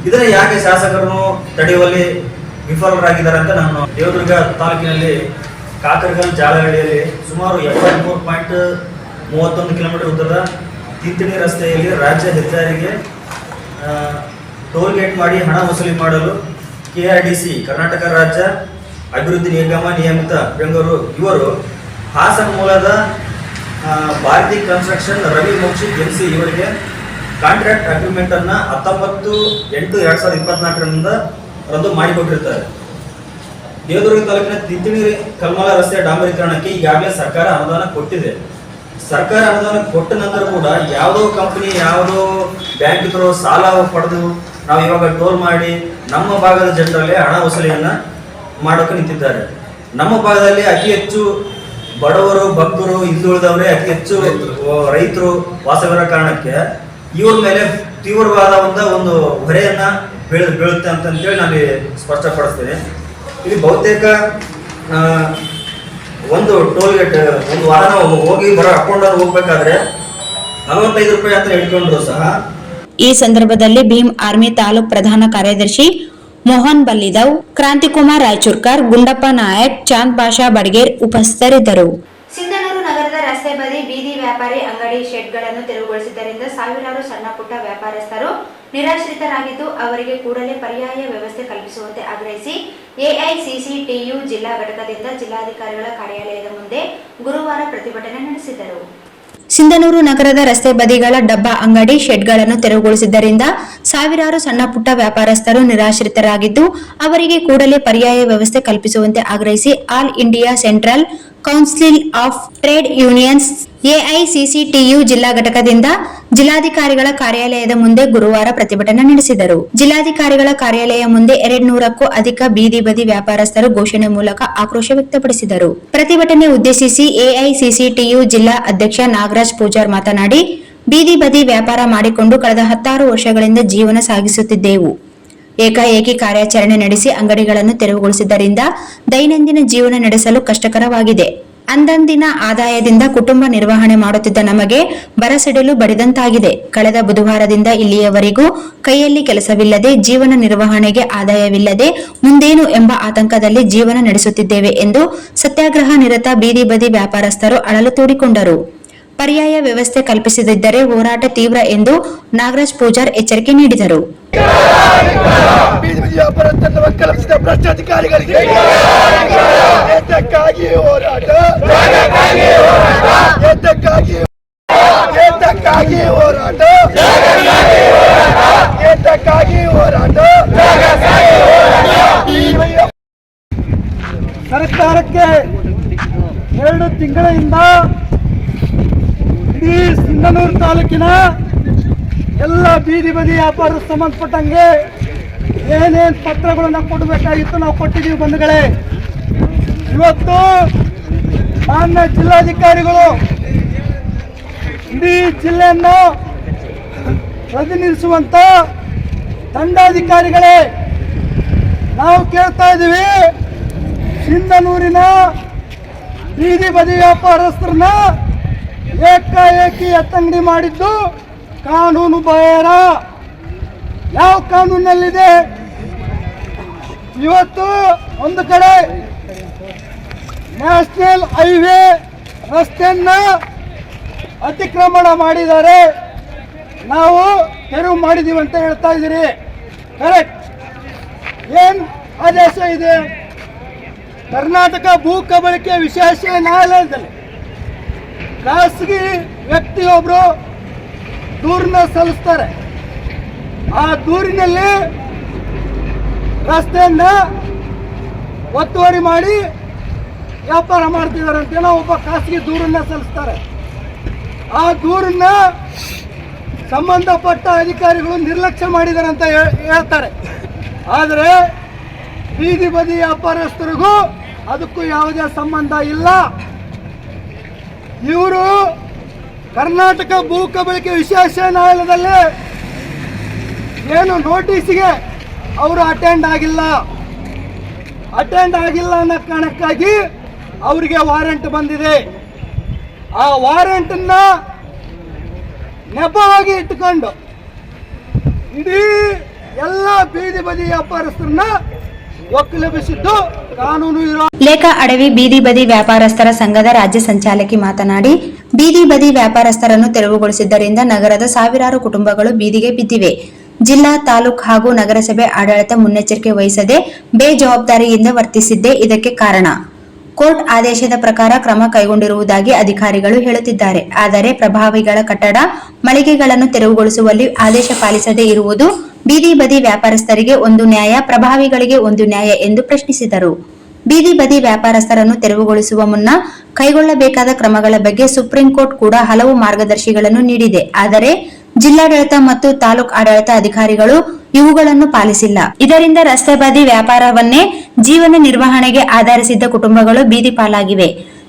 ಇದನ್ನ ಯಾಕೆ ಶಾಸಕರು ತಡೆಯುವಲ್ಲಿ ವಿಫಲರಾಗಿದ್ದಾರೆ ಅಂತ ನಾನು ದೇವದುರ್ಗ ತಾಲೂಕಿನಲ್ಲಿ ಕಾಕರಗಲ್ ಜಾಲಹಳ್ಳಿಯಲ್ಲಿ ಸುಮಾರು 73.31 ಕಿಲೋಮೀಟರ್ ಉದ್ದದ ತಿಂತಿಣಿ ರಸ್ತೆಯಲ್ಲಿ ರಾಜ್ಯ ಹೆದ್ದಾರಿಗೆ ಟೋಲ್ ಗೇಟ್ ಮಾಡಿ ಹಣ ವಸೂಲಿ ಮಾಡಲು KRDC ಕರ್ನಾಟಕ ರಾಜ್ಯ ಅಭಿವೃದ್ಧಿ ನಿಗಮ ನಿಯಮಿತ ಬೆಂಗಳೂರು ಇವರು ಹಾಸನ ಮೂಲದ ಭಾರತಿ ಕನ್ಸ್ಟ್ರಕ್ಷನ್ ರವಿ ಮೋಕ್ಷಿತ್ ಎನ್ಸಿ ಇವರಿಗೆ ಕಾಂಟ್ರಾಕ್ಟ್ ಅಗ್ರಿಮೆಂಟ್ ಅನ್ನ 19/8/2024 ರದ್ದು ಮಾಡಿಕೊಟ್ಟಿರ್ತಾರೆ. ದೇವದುರ್ಗ ತಾಲೂಕಿನ ತಿಂತಿಣಿ ಕಲ್ಮಾಲ ರಸ್ತೆ ಡಾಂಬರೀಕರಣಕ್ಕೆ ಈಗಾಗಲೇ ಸರ್ಕಾರ ಅನುದಾನ ಕೊಟ್ಟಿದೆ. ಸರ್ಕಾರ ಅನುದಾನ ಕೊಟ್ಟ ನಂತರ ಕೂಡ ಯಾವುದೋ ಕಂಪನಿ, ಯಾವುದೋ ಬ್ಯಾಂಕ್ಗಳು ಸಾಲ ಪಡೆದು ನಾವು ಇವಾಗ ಟೋಲ್ ಮಾಡಿ ನಮ್ಮ ಭಾಗದ ಜನರಲ್ಲಿ ಹಣ ವಸೂಲಿಯನ್ನ ಮಾಡೋಕೆ ನಿಂತಿದ್ದಾರೆ. ನಮ್ಮ ಭಾಗದಲ್ಲಿ ಅತಿ ಹೆಚ್ಚು ಬಡವರು, ಭಕ್ತರು, ಹಿಂದುಳಿದವರೇ ಅತಿ ಹೆಚ್ಚು ರೈತರು ವಾಸವಿರೋ ಕಾರಣಕ್ಕೆ ಇವ್ರ ಮೇಲೆ ತೀವ್ರವಾದ ಒಂದು ಹೊರೆಯನ್ನ ಬೀಳುತ್ತೆ ಅಂತೇಳಿ ನಾನು ಸ್ಪಷ್ಟಪಡಿಸ್ತೇನೆ. ಇಲ್ಲಿ ಬಹುತೇಕ ಒಂದು ಟೋಲ್ ಗೇಟ್ ಒಂದು ವಾಹನ ಹೋಗಿ ಬರೋ ಅಕೌಂಟ್ ಹೋಗ್ಬೇಕಾದ್ರೆ 45 ರೂಪಾಯಿ ಅಂತ ಹಿಡ್ಕೊಂಡ್ರು ಸಹ. ಈ ಸಂದರ್ಭದಲ್ಲಿ ಭೀಮ್ ಆರ್ಮಿ ತಾಲೂಕ್ ಪ್ರಧಾನ ಕಾರ್ಯದರ್ಶಿ ಮೋಹನ್ ಬಲ್ಲಿದವ್, ಕ್ರಾಂತಿಕುಮಾರ್ ರಾಯಚೂರ್ಕರ್, ಗುಂಡಪ್ಪ ನಾಯಕ್, ಚಾಂದ್ ಬಾಷಾ ಬಡ್ಗೇರ್ ಉಪಸ್ಥಿತರಿದ್ದರು. ಸಿಂಧನೂರು ನಗರದ ರಸ್ತೆ ಬದಿ ಬೀದಿ ವ್ಯಾಪಾರಿ ಅಂಗಡಿ ಶೆಡ್ಗಳನ್ನು ತೆರವುಗೊಳಿಸಿದ್ದರಿಂದ ಸಾವಿರಾರು ಸಣ್ಣ ಪುಟ್ಟ ವ್ಯಾಪಾರಸ್ಥರು ನಿರಾಶ್ರಿತರಾಗಿದ್ದು, ಅವರಿಗೆ ಕೂಡಲೇ ಪರ್ಯಾಯ ವ್ಯವಸ್ಥೆ ಕಲ್ಪಿಸುವಂತೆ ಆಗ್ರಹಿಸಿ ಎಐಸಿಸಿಟಿಯು ಜಿಲ್ಲಾ ಘಟಕದಿಂದ ಜಿಲ್ಲಾಧಿಕಾರಿಗಳ ಕಾರ್ಯಾಲಯದ ಮುಂದೆ ಗುರುವಾರ ಪ್ರತಿಭಟನೆ ನಡೆಸಿದರು. ಸಿಂಧನೂರು ನಗರದ ರಸ್ತೆ ಬದಿಗಳ ಡಬ್ಬಾ ಅಂಗಡಿ ಶೆಡ್ಗಳನ್ನು ತೆರವುಗೊಳಿಸಿದ್ದರಿಂದ ಸಾವಿರಾರು ಸಣ್ಣ ಪುಟ್ಟ ವ್ಯಾಪಾರಸ್ಥರು ನಿರಾಶ್ರಿತರಾಗಿದ್ದು, ಅವರಿಗೆ ಕೂಡಲೇ ಪರ್ಯಾಯ ವ್ಯವಸ್ಥೆ ಕಲ್ಪಿಸುವಂತೆ ಆಗ್ರಹಿಸಿ all India central council of trade unions AICCTU ಜಿಲ್ಲಾ ಘಟಕದಿಂದ ಜಿಲ್ಲಾಧಿಕಾರಿಗಳ ಕಾರ್ಯಾಲಯದ ಮುಂದೆ ಗುರುವಾರ ಪ್ರತಿಭಟನೆ ನಡೆಸಿದರು. ಜಿಲ್ಲಾಧಿಕಾರಿಗಳ ಕಾರ್ಯಾಲಯ ಮುಂದೆ 200ಕ್ಕೂ ಅಧಿಕ ಬೀದಿ ಬದಿ ವ್ಯಾಪಾರಸ್ಥರು ಘೋಷಣೆ ಮೂಲಕ ಆಕ್ರೋಶ ವ್ಯಕ್ತಪಡಿಸಿದರು. ಪ್ರತಿಭಟನೆ ಉದ್ದೇಶಿಸಿ ಎಐಸಿಸಿಟಿಯು ಜಿಲ್ಲಾ ಅಧ್ಯಕ್ಷ ನಾಗರಾಜ್ ಪೂಜಾರ್ ಮಾತನಾಡಿ, ಬೀದಿ ಬದಿ ವ್ಯಾಪಾರ ಮಾಡಿಕೊಂಡು ಕಳೆದ 16 ವರ್ಷಗಳಿಂದ ಜೀವನ ಸಾಗಿಸುತ್ತಿದ್ದೆವು. ಏಕಾಏಕಿ ಕಾರ್ಯಾಚರಣೆ ನಡೆಸಿ ಅಂಗಡಿಗಳನ್ನು ತೆರವುಗೊಳಿಸಿದ್ದರಿಂದ ದೈನಂದಿನ ಜೀವನ ನಡೆಸಲು ಕಷ್ಟಕರವಾಗಿದೆ. ಅಂದಂದಿನ ಆದಾಯದಿಂದ ಕುಟುಂಬ ನಿರ್ವಹಣೆ ಮಾಡುತ್ತಿದ್ದ ನಮಗೆ ಬರಸಿಡಿಲು ಬಡಿದಂತಾಗಿದೆ. ಕಳೆದ ಬುಧವಾರದಿಂದ ಇಲ್ಲಿಯವರೆಗೂ ಕೈಯಲ್ಲಿ ಕೆಲಸವಿಲ್ಲದೆ, ಜೀವನ ನಿರ್ವಹಣೆಗೆ ಆದಾಯವಿಲ್ಲದೆ ಮುಂದೇನು ಎಂಬ ಆತಂಕದಲ್ಲಿ ಜೀವನ ನಡೆಸುತ್ತಿದ್ದೇವೆ ಎಂದು ಸತ್ಯಾಗ್ರಹ ನಿರತ ಬೀದಿ ಬದಿ ವ್ಯಾಪಾರಸ್ಥರು ಅಳಲು ತೋಡಿಕೊಂಡರು. ಪರ್ಯಾಯ ವ್ಯವಸ್ಥೆ ಕಲ್ಪಿಸದಿದ್ದರೆ ಹೋರಾಟ ತೀವ್ರ ಎಂದು ನಾಗರಾಜ್ ಪೂಜಾರ್ ಎಚ್ಚರಿಕೆ ನೀಡಿದರು. ಬೀದಿ ಬದಿ ವ್ಯಾಪಾರಸ್ಥರನ್ನು ಒಕ್ಕಲಿಸಿದ ಭ್ರಷ್ಟಾಧಿಕಾರಿಗಳಿಗೆ ಏತಕ್ಕಾಗಿ ಹೋರಾಟ, ಏತಕ್ಕಾಗಿ ಹೋರಾಟ, ಏತಕ್ಕಾಗಿ ಹೋರಾಟ. ಸರ್ಕಾರಕ್ಕೆ 2 ತಿಂಗಳಿಂದ ಇಡೀ ಸಿಂಧನೂರು ತಾಲೂಕಿನ ಎಲ್ಲ ಬೀದಿ ಬದಿ ವ್ಯಾಪಾರ ಸಂಬಂಧಪಟ್ಟಂಗೆ ಏನೇನು ಪತ್ರಗಳನ್ನು ಕೊಡಬೇಕಾಗಿತ್ತು ನಾವು ಕೊಟ್ಟಿದ್ದೀವಿ ಬಂಧುಗಳೇ. ಇವತ್ತು ಮಾನ್ಯ ಜಿಲ್ಲಾಧಿಕಾರಿಗಳು ಇಡೀ ಜಿಲ್ಲೆಯನ್ನು ಪ್ರತಿನಿಧಿಸುವಂತ ದಂಡಾಧಿಕಾರಿಗಳೇ, ನಾವು ಕೇಳ್ತಾ ಇದ್ದೀವಿ, ಸಿಂಧನೂರಿನ ಬೀದಿ ಬದಿ ವ್ಯಾಪಾರಸ್ಥರನ್ನ ಏಕಾಏಕಿ ಎತ್ತಂಗಡಿ ಮಾಡಿದ್ದು ಕಾನೂನು ಬಾಹಿರ. ಯಾವ ಕಾನೂನಲ್ಲಿದೆ? ಇವತ್ತು ಒಂದು ಕಡೆ ನ್ಯಾಷನಲ್ ಹೈವೇ ರಸ್ತೆಯನ್ನ ಅತಿಕ್ರಮಣ ಮಾಡಿದ್ದಾರೆ, ನಾವು ತೆರವು ಮಾಡಿದೀವಿ ಅಂತ ಹೇಳ್ತಾ ಇದ್ದೀರಿ. ಕರೆಕ್ಟ್. ಏನ್ ಆದೇಶ ಇದೆ? ಕರ್ನಾಟಕ ಭೂ ಕಬಳಿಕೆ ವಿಶೇಷ ನ್ಯಾಯಾಲಯದಲ್ಲಿ ಖಾಸಗಿ ವ್ಯಕ್ತಿಯೊಬ್ಬರು ದೂರನ್ನ ಸಲ್ಲಿಸ್ತಾರೆ. ಆ ದೂರಿನಲ್ಲಿ ರಸ್ತೆಯನ್ನ ಒತ್ತುವರಿ ಮಾಡಿ ವ್ಯಾಪಾರ ಮಾಡ್ತಿದ್ದಾರೆ ಅಂತೇನೋ ಒಬ್ಬ ಖಾಸಗಿ ದೂರನ್ನ ಸಲ್ಲಿಸ್ತಾರೆ. ಆ ದೂರನ್ನ ಸಂಬಂಧಪಟ್ಟ ಅಧಿಕಾರಿಗಳು ನಿರ್ಲಕ್ಷ್ಯ ಮಾಡಿದ್ದಾರೆ ಅಂತ ಹೇಳ್ತಾರೆ. ಆದರೆ ಬೀದಿ ಬದಿ ವ್ಯಾಪಾರಸ್ಥರಿಗೂ ಅದಕ್ಕೂ ಯಾವುದೇ ಸಂಬಂಧ ಇಲ್ಲ. ಇವರು ಕರ್ನಾಟಕ ಭೂ ಕಬಳಿಕೆ ವಿಶೇಷ ನ್ಯಾಯಾಲಯದಲ್ಲಿ ಏನು ನೋಟಿಸ್ಗೆ ಅವರು ಅಟೆಂಡ್ ಆಗಿಲ್ಲ ಅನ್ನೋ ಕಾರಣಕ್ಕಾಗಿ ಅವರಿಗೆ ವಾರೆಂಟ್ ಬಂದಿದೆ. ಆ ವಾರೆಂಟನ್ನ ನೆಪವಾಗಿ ಇಟ್ಟುಕೊಂಡು ಇಡೀ ಎಲ್ಲ ಬೀದಿ ಬದಿ ವ್ಯಾಪಾರಸ್ಥರನ್ನ ಒಕ್ಕಲೆಬ್ಬಿಸಿದ್ದು ಕಾನೂನು ಇರೋ. ಲೇಖಾ ಅಡವಿ ಬೀದಿ ಬದಿ ವ್ಯಾಪಾರಸ್ಥರ ಸಂಘದ ರಾಜ್ಯ ಸಂಚಾಲಕಿ ಮಾತನಾಡಿ, ಬೀದಿ ಬದಿ ವ್ಯಾಪಾರಸ್ಥರನ್ನು ತೆರವುಗೊಳಿಸಿದ್ದರಿಂದ ನಗರದ ಸಾವಿರಾರು ಕುಟುಂಬಗಳು ಬೀದಿಗೆ ಬಿದ್ದಿವೆ. ಜಿಲ್ಲಾ, ತಾಲೂಕು ಹಾಗೂ ನಗರಸಭೆ ಆಡಳಿತ ಮುನ್ನೆಚ್ಚರಿಕೆ ವಹಿಸದೆ ಬೇಜವಾಬ್ದಾರಿಯಿಂದ ವರ್ತಿಸಿದ್ದೇ ಇದಕ್ಕೆ ಕಾರಣ. ಕೋರ್ಟ್ ಆದೇಶದ ಪ್ರಕಾರ ಕ್ರಮ ಕೈಗೊಂಡಿರುವುದಾಗಿ ಅಧಿಕಾರಿಗಳು ಹೇಳುತ್ತಿದ್ದಾರೆ. ಆದರೆ ಪ್ರಭಾವಿಗಳ ಕಟ್ಟಡ, ಮಳಿಗೆಗಳನ್ನು ತೆರವುಗೊಳಿಸುವಲ್ಲಿ ಆದೇಶ ಪಾಲಿಸದೇ ಇರುವುದು ಬೀದಿ ಬದಿ ವ್ಯಾಪಾರಸ್ಥರಿಗೆ ಒಂದು ನ್ಯಾಯ, ಪ್ರಭಾವಿಗಳಿಗೆ ಒಂದು ನ್ಯಾಯ ಎಂದು ಪ್ರಶ್ನಿಸಿದರು. ಬೀದಿ ಬದಿ ವ್ಯಾಪಾರಸ್ಥರನ್ನು ತೆರವುಗೊಳಿಸುವ ಮುನ್ನ ಕೈಗೊಳ್ಳಬೇಕಾದ ಕ್ರಮಗಳ ಬಗ್ಗೆ ಸುಪ್ರೀಂ ಕೋರ್ಟ್ ಕೂಡ ಹಲವು ಮಾರ್ಗದರ್ಶಿಗಳನ್ನು ನೀಡಿದೆ. ಆದರೆ ಜಿಲ್ಲಾಡಳಿತ ಮತ್ತು ತಾಲೂಕು ಆಡಳಿತ ಅಧಿಕಾರಿಗಳು ಇವುಗಳನ್ನು ಪಾಲಿಸಿಲ್ಲ. ಇದರಿಂದ ರಸ್ತೆ ಬದಿ ವ್ಯಾಪಾರವನ್ನೇ ಜೀವನ ನಿರ್ವಹಣೆಗೆ ಆಧರಿಸಿದ್ದ ಕುಟುಂಬಗಳು ಬೀದಿ ಪಾಲಾಗಿವೆ.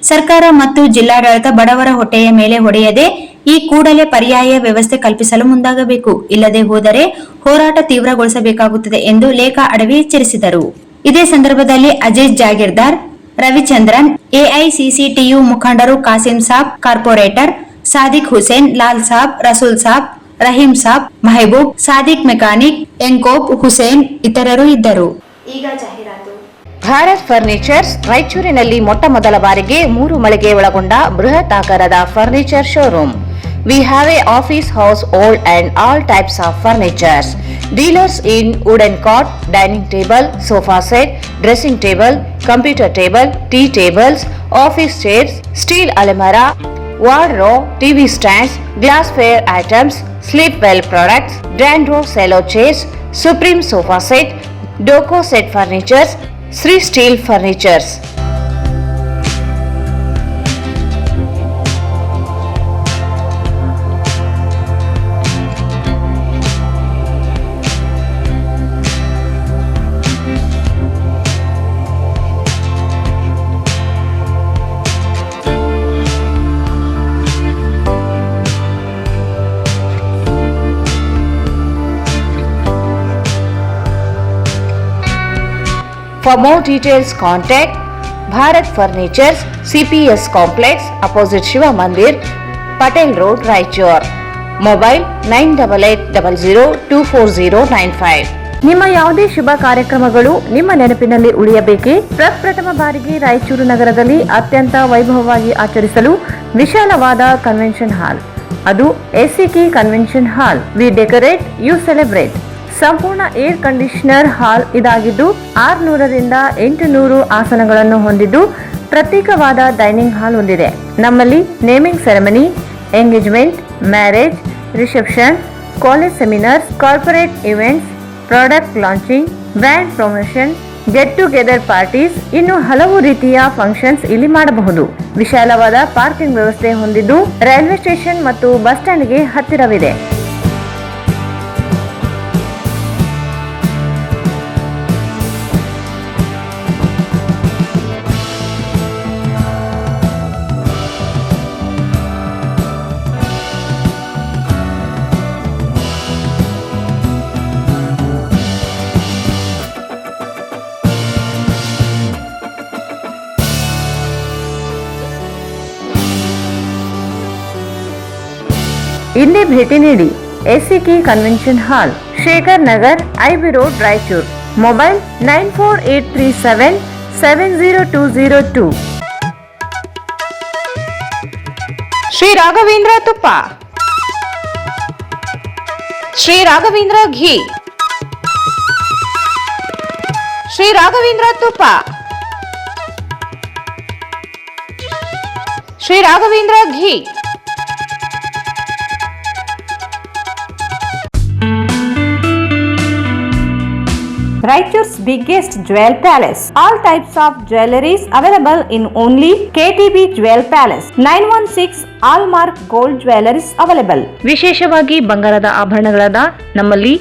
ಸರ್ಕಾರ ಮತ್ತು ಜಿಲ್ಲಾಡಳಿತ ಬಡವರ ಹೊಟ್ಟೆಯ ಮೇಲೆ ಹೊಡೆಯದೆ ಈ ಕೂಡಲೇ ಪರ್ಯಾಯ ವ್ಯವಸ್ಥೆ ಕಲ್ಪಿಸಲು ಮುಂದಾಗಬೇಕು. ಇಲ್ಲದೆ ಹೋದರೆ ಹೋರಾಟ ತೀವ್ರಗೊಳಿಸಬೇಕಾಗುತ್ತದೆ ಎಂದು ಲೇಖಾ ಅಡವಿ ಎಚ್ಚರಿಸಿದರು. ಇದೇ ಸಂದರ್ಭದಲ್ಲಿ ಅಜೀಜ್ ಜಾಗೀರ್ದಾರ್, ರವಿಚಂದ್ರನ್, ಎಐಸಿಸಿಟಿಯು ಮುಖಂಡರು ಕಾಸಿಂ ಸಾಬ್, ಕಾರ್ಪೊರೇಟರ್ ಸಾದಿಕ್ ಹುಸೇನ್, ಲಾಲ್ ಸಾಬ್, ರಸೂಲ್ ಸಾಬ್, ರಹೀಂ ಸಾಬ್, ಮಹಬೂಬ್, ಸಾದಿಕ್ ಮೆಕ್ಯಾನಿಕ್, ಎಂಕೋಬ್, ಹುಸೇನ್ ಇತರರು ಇದ್ದರು. ಈಗ ಜಾಹೀರಾತು. ಭಾರತ್ ಫರ್ನಿಚರ್ಸ್ ರಾಯಚೂರಿನಲ್ಲಿ ಮೊಟ್ಟ ಮೊದಲ ಬಾರಿಗೆ 3 ಮಳಿಗೆ ಒಳಗೊಂಡ ಬೃಹತ್ ಆಕಾರದ furniture showroom. We have a office, house, old and all types of furnitures. Dealers in wooden cot, dining table, sofa set, dressing table, computer table, tea tables, office chairs, steel almirah, wardrobe, TV stands, glassware items, sleepwell products, Dandro cello chairs, Supreme sofa set, Doco set furnitures, Sri Steel furnitures. For more details, contact Bharat Furnitures, CPS Complex, opposite Shiva Mandir, Patel Road, Raichur. Mobile 9880024095. ನಿಮ್ಮ ಯಾವುದೇ ಶುಭ ಕಾರ್ಯಕ್ರಮಗಳು ನಿಮ್ಮ ನೆನಪಿನಲ್ಲಿ ಉಳಿಯಬೇಕೇ? ಪ್ರಪ್ರಥಮ ಬಾರಿಗೆ ರಾಯಚೂರು ನಗರದಲ್ಲಿ ಅತ್ಯಂತ ವೈಭವವಾಗಿ ಆಚರಿಸಲು ವಿಶಾಲವಾದ ಕನ್ವೆನ್ಷನ್ ಹಾಲ್, ಅದು ACK convention hall. We decorate, you celebrate. ಸಂಪೂರ್ಣ ಏರ್ ಕಂಡೀಷನರ್ ಹಾಲ್ ಇದಾಗಿದ್ದು 600ರಿಂದ 800 ಆಸನಗಳನ್ನು ಹೊಂದಿದ್ದು ಪ್ರತ್ಯೇಕವಾದ ಡೈನಿಂಗ್ ಹಾಲ್ ಹೊಂದಿದೆ. ನಮ್ಮಲ್ಲಿ naming ceremony, engagement, marriage, reception, college seminars, corporate events, product launching, brand promotion, get together parties, ಇನ್ನು ಹಲವು ರೀತಿಯ ಫಂಕ್ಷನ್ಸ್ ಇಲ್ಲಿ ಮಾಡಬಹುದು. ವಿಶಾಲವಾದ ಪಾರ್ಕಿಂಗ್ ವ್ಯವಸ್ಥೆ ಹೊಂದಿದ್ದು ರೈಲ್ವೆ ಸ್ಟೇಷನ್ ಮತ್ತು ಬಸ್ ಸ್ಟ್ಯಾಂಡ್ಗೆ ಹತ್ತಿರವಿದೆ. ಇಂದೇ ಭೇಟಿ ನೀಡಿ ಎಸಿಕೆ ಕನ್ವೆನ್ಷನ್ ಹಾಲ್, Shekhar Nagar, IB road, Raichur. Mobile 9483770202. Shri Raghavendra ತುಪ್ಪ, ಶ್ರೀ ರಾಘವೇಂದ್ರ ಘೀ, ಶ್ರೀ ರಾಘವೇಂದ್ರ ತುಪ್ಪ, ಶ್ರೀ ರಾಘವೇಂದ್ರ ಘೀ. Raichur's biggest jewel palace. All types of jewelries available in only KTB Jewel Palace. 916 Allmark Gold Jewelries available. ವಿಶೇಷವಾಗಿ ಬಂಗಾರದ ಆಭರಣಗಳಾದ ನಮ್ಮಲ್ಲಿ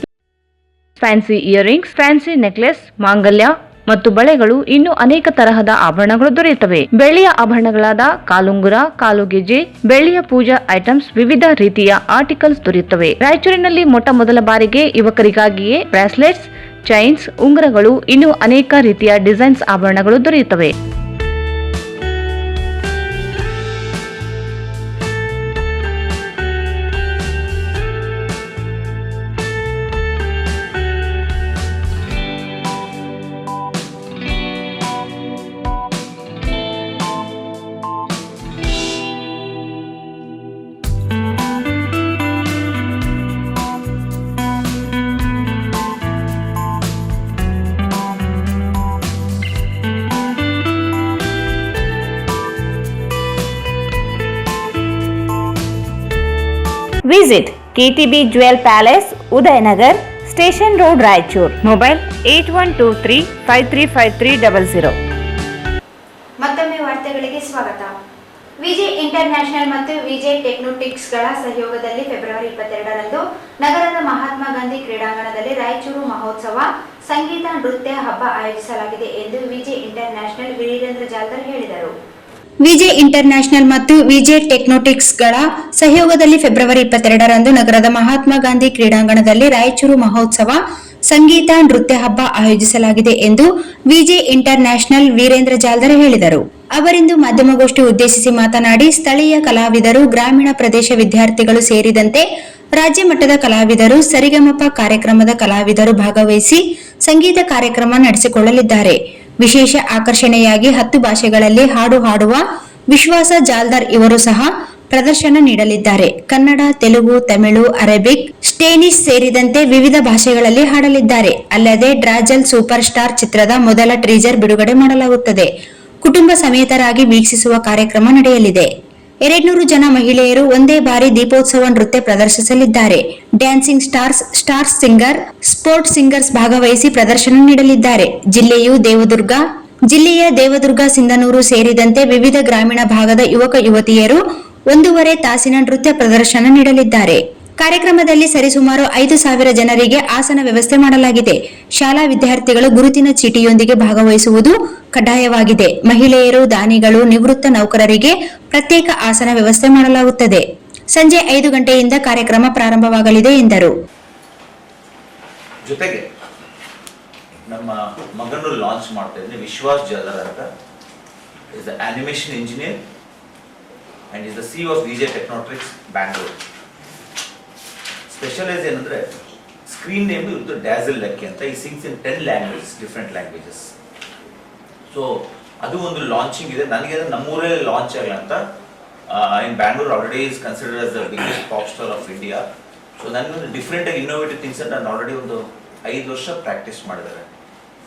ಫ್ಯಾನ್ಸಿ ಇಯರಿಂಗ್ಸ್, ಫ್ಯಾನ್ಸಿ ನೆಕ್ಲೆಸ್, ಮಾಂಗಲ್ಯ ಮತ್ತು ಬಳೆಗಳು, ಇನ್ನು ಅನೇಕ ತರಹದ ಆಭರಣಗಳು ದೊರೆಯುತ್ತವೆ. ಬೆಳ್ಳಿಯ ಆಭರಣಗಳಾದ ಕಾಲುಂಗುರ, ಕಾಲುಗೆಜೆ, ಬೆಳ್ಳಿಯ ಪೂಜಾ ಐಟಮ್ಸ್, ವಿವಿಧ ರೀತಿಯ ಆರ್ಟಿಕಲ್ಸ್ ದೊರೆಯುತ್ತವೆ. ರಾಯಚೂರಿನಲ್ಲಿ ಮೊಟ್ಟ ಮೊದಲ ಬಾರಿಗೆ ಯುವಕರಿಗಾಗಿಯೇ ಬ್ರಾಸ್ಲೆಟ್ಸ್, ಚೈನ್ಸ್, ಉಂಗುರಗಳು, ಇನ್ನು ಅನೇಕ ರೀತಿಯ ಡಿಸೈನ್ಸ್ ಆಭರಣಗಳು ದೊರೆಯುತ್ತವೆ. Visit KTB Jewel Palace, Udayanagar, Station Road, Raichur. Mobile 8123535300. ಮತ್ತೊಮ್ಮೆ ವಾರ್ತೆಗಳಿಗೆ ಸ್ವಾಗತ. ವಿಜಯ್ ಇಂಟರ್ನ್ಯಾಷನಲ್ ಮತ್ತು ವಿಜಯ್ ಟೆಕ್ನೋಟಿಕ್ಸ್ಗಳ ಸಹಯೋಗದಲ್ಲಿ ಫೆಬ್ರವರಿ 22ರಂದು ನಗರದ ಮಹಾತ್ಮ ಗಾಂಧಿ ಕ್ರೀಡಾಂಗಣದಲ್ಲಿ ರಾಯಚೂರು ಮಹೋತ್ಸವ ಸಂಗೀತ ನೃತ್ಯ ಹಬ್ಬ ಆಯೋಜಿಸಲಾಗಿದೆ ಎಂದು ವಿಜಯ್ ಇಂಟರ್ನ್ಯಾಷನಲ್ ವೀರೇಂದ್ರ ಜಾಲ್ದರ್ ಹೇಳಿದರು. ವಿಜಯ್ ಇಂಟರ್ನ್ಯಾಷನಲ್ ಮತ್ತು ವಿಜಯ್ ಟೆಕ್ನೋಟಿಕ್ಸ್ಗಳ ಸಹಯೋಗದಲ್ಲಿ ಫೆಬ್ರವರಿ 22ರಂದು ನಗರದ ಮಹಾತ್ಮ ಗಾಂಧಿ ಕ್ರೀಡಾಂಗಣದಲ್ಲಿ ರಾಯಚೂರು ಮಹೋತ್ಸವ ಸಂಗೀತ ನೃತ್ಯ ಹಬ್ಬ ಆಯೋಜಿಸಲಾಗಿದೆ ಎಂದು ವಿಜಯ್ ಇಂಟರ್ನ್ಯಾಷನಲ್ ವೀರೇಂದ್ರ ಜಾಲ್ದರ್ ಹೇಳಿದರು. ಅವರಿಂದು ಮಾಧ್ಯಮಗೋಷ್ಠಿ ಉದ್ದೇಶಿಸಿ ಮಾತನಾಡಿ, ಸ್ಥಳೀಯ ಕಲಾವಿದರು, ಗ್ರಾಮೀಣ ಪ್ರದೇಶ ವಿದ್ಯಾರ್ಥಿಗಳು ಸೇರಿದಂತೆ ರಾಜ್ಯ ಮಟ್ಟದ ಕಲಾವಿದರು, ಸರಿಗಮಪ ಕಾರ್ಯಕ್ರಮದ ಕಲಾವಿದರು ಭಾಗವಹಿಸಿ ಸಂಗೀತ ಕಾರ್ಯಕ್ರಮ ನಡೆಸಿಕೊಳ್ಳಲಿದ್ದಾರೆ. ವಿಶೇಷ ಆಕರ್ಷಣೆಯಾಗಿ 10 ಭಾಷೆಗಳಲ್ಲಿ ಹಾಡು ಹಾಡುವ ವಿಶ್ವಾಸ ಜಾಲ್ದರ್ ಇವರು ಸಹ ಪ್ರದರ್ಶನ ನೀಡಲಿದ್ದಾರೆ. ಕನ್ನಡ, ತೆಲುಗು, ತಮಿಳು, ಅರೇಬಿಕ್, ಸ್ಪೇನಿಷ್ ಸೇರಿದಂತೆ ವಿವಿಧ ಭಾಷೆಗಳಲ್ಲಿ ಹಾಡಲಿದ್ದಾರೆ. ಅಲ್ಲದೆ ಡ್ರಾಜಲ್ ಸೂಪರ್ ಸ್ಟಾರ್ ಚಿತ್ರದ ಮೊದಲ ಟ್ರೀಸರ್ ಬಿಡುಗಡೆ ಮಾಡಲಾಗುತ್ತದೆ. ಕುಟುಂಬ ಸಮೇತರಾಗಿ ವೀಕ್ಷಿಸುವ ಕಾರ್ಯಕ್ರಮ ನಡೆಯಲಿದೆ. 200 ಜನ ಮಹಿಳೆಯರು ಒಂದೇ ಬಾರಿ ದೀಪೋತ್ಸವ ನೃತ್ಯ ಪ್ರದರ್ಶಿಸಲಿದ್ದಾರೆ. Dancing stars, star singer, sports singers ಭಾಗವಹಿಸಿ ಪ್ರದರ್ಶನ ನೀಡಲಿದ್ದಾರೆ. ಜಿಲ್ಲೆಯ ದೇವದುರ್ಗ, ಸಿಂಧನೂರು ಸೇರಿದಂತೆ ವಿವಿಧ ಗ್ರಾಮೀಣ ಭಾಗದ ಯುವಕ ಯುವತಿಯರು 1.5 ತಾಸಿನ ನೃತ್ಯ ಪ್ರದರ್ಶನ ನೀಡಲಿದ್ದಾರೆ. ಕಾರ್ಯಕ್ರಮದಲ್ಲಿ ಸರಿಸುಮಾರು 5,000 ಜನರಿಗೆ ಆಸನ ವ್ಯವಸ್ಥೆ ಮಾಡಲಾಗಿದೆ. ಶಾಲಾ ವಿದ್ಯಾರ್ಥಿಗಳು ಗುರುತಿನ ಚೀಟಿಯೊಂದಿಗೆ ಭಾಗವಹಿಸುವುದು ಕಡ್ಡಾಯವಾಗಿದೆ. ಮಹಿಳೆಯರು, ದಾನಿಗಳು, ನಿವೃತ್ತ ನೌಕರರಿಗೆ ಪ್ರತ್ಯೇಕ ಆಸನ ವ್ಯವಸ್ಥೆ ಮಾಡಲಾಗುತ್ತದೆ. ಸಂಜೆ 5 ಗಂಟೆಯಿಂದ ಕಾರ್ಯಕ್ರಮ ಪ್ರಾರಂಭವಾಗಲಿದೆ ಎಂದರು. ಜೊತೆಗೆ ನಮ್ಮ ಮಗನು ಲಾಂಚ್ ಮಾಡ್ತಾ ಇದ್ದೀನಿ. ವಿಶ್ವಾಸ್ ಜಾಲರ್ ಅಂತ is the animation engineer and is the CEO of VJ Technotrix Bangalore. Specialise ಏನಂದರೆ ಸ್ಕ್ರೀನ್ ನೇಮ್ ಇದು ಡ್ಯಾಸಲ್ ಲೆಕ್ಕಿ ಅಂತ. ಈ sings in 10 languages, different languages. So ಅದು ಒಂದು ಲಾಂಚಿಂಗ್ ಇದೆ. ನನಗೆ ನಮ್ಮೂರಲ್ಲೇ ಲಾಂಚ್ ಆಗಲ್ಲ ಅಂತ. In Bangalore already is considered as the biggest pop star of India. So ನನಗೊಂದು ಡಿಫ್ರೆಂಟಾಗಿ ಇನ್ನೋವೇಟಿವ್ ಥಿಂಗ್ಸ್ ನಾನು ಆಲ್ರೆಡಿ ಒಂದು 5 ವರ್ಷ ಪ್ರಾಕ್ಟೀಸ್ ಮಾಡಿದ್ದಾರೆ.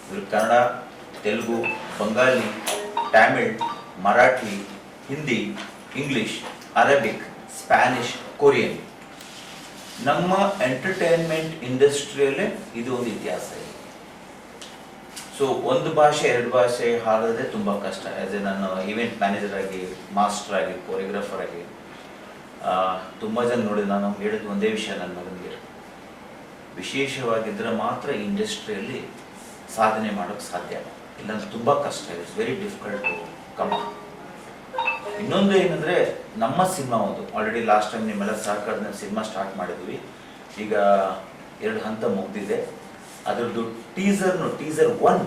ಇವರು Kannada, Telugu, Bengali, Tamil, Marathi, Hindi, English, Arabic, Spanish, Korean. ನಮ್ಮ ಎಂಟರ್ಟೈನ್ಮೆಂಟ್ ಇಂಡಸ್ಟ್ರಿಯಲ್ಲೇ ಇದು ಒಂದು ಇತಿಹಾಸ ಇದೆ. ಸೊ ಒಂದು ಭಾಷೆ 2 ಭಾಷೆ ಹಾಡಿದ್ರೆ ತುಂಬ ಕಷ್ಟ. ಆ್ಯಸ್ ಎ ನಾನು ಈವೆಂಟ್ ಮ್ಯಾನೇಜರ್ ಆಗಿ, ಮಾಸ್ಟರ್ ಆಗಿ, ಕೊರಿಯೋಗ್ರಾಫರ್ ಆಗಿ ತುಂಬ ಜನ ನೋಡಿ ನಾನು ಹೇಳಿದ ಒಂದೇ ವಿಷಯ ನನ್ನ ಮಗನಿಗೆ, ವಿಶೇಷವಾಗಿದ್ದರೆ ಮಾತ್ರ ಇಂಡಸ್ಟ್ರಿಯಲ್ಲಿ ಸಾಧನೆ ಮಾಡೋಕ್ಕೆ ಸಾಧ್ಯ, ಇಲ್ಲಾಂದ್ರೆ ತುಂಬ ಕಷ್ಟ. It's very difficult to come. ಇನ್ನೊಂದು ಏನಂದರೆ ನಮ್ಮ ಸಿನಿಮಾ ಒಂದು ಆಲ್ರೆಡಿ ಲಾಸ್ಟ್ ಟೈಮ್ ನಿಮ್ಮೆಲ್ಲ ಸಹಕಾರದಿಂದ ಸಿನಿಮಾ ಸ್ಟಾರ್ಟ್ ಮಾಡಿದ್ವಿ. ಈಗ 2 ಹಂತ ಮುಗಿದಿದೆ. ಅದರದ್ದು teaser 1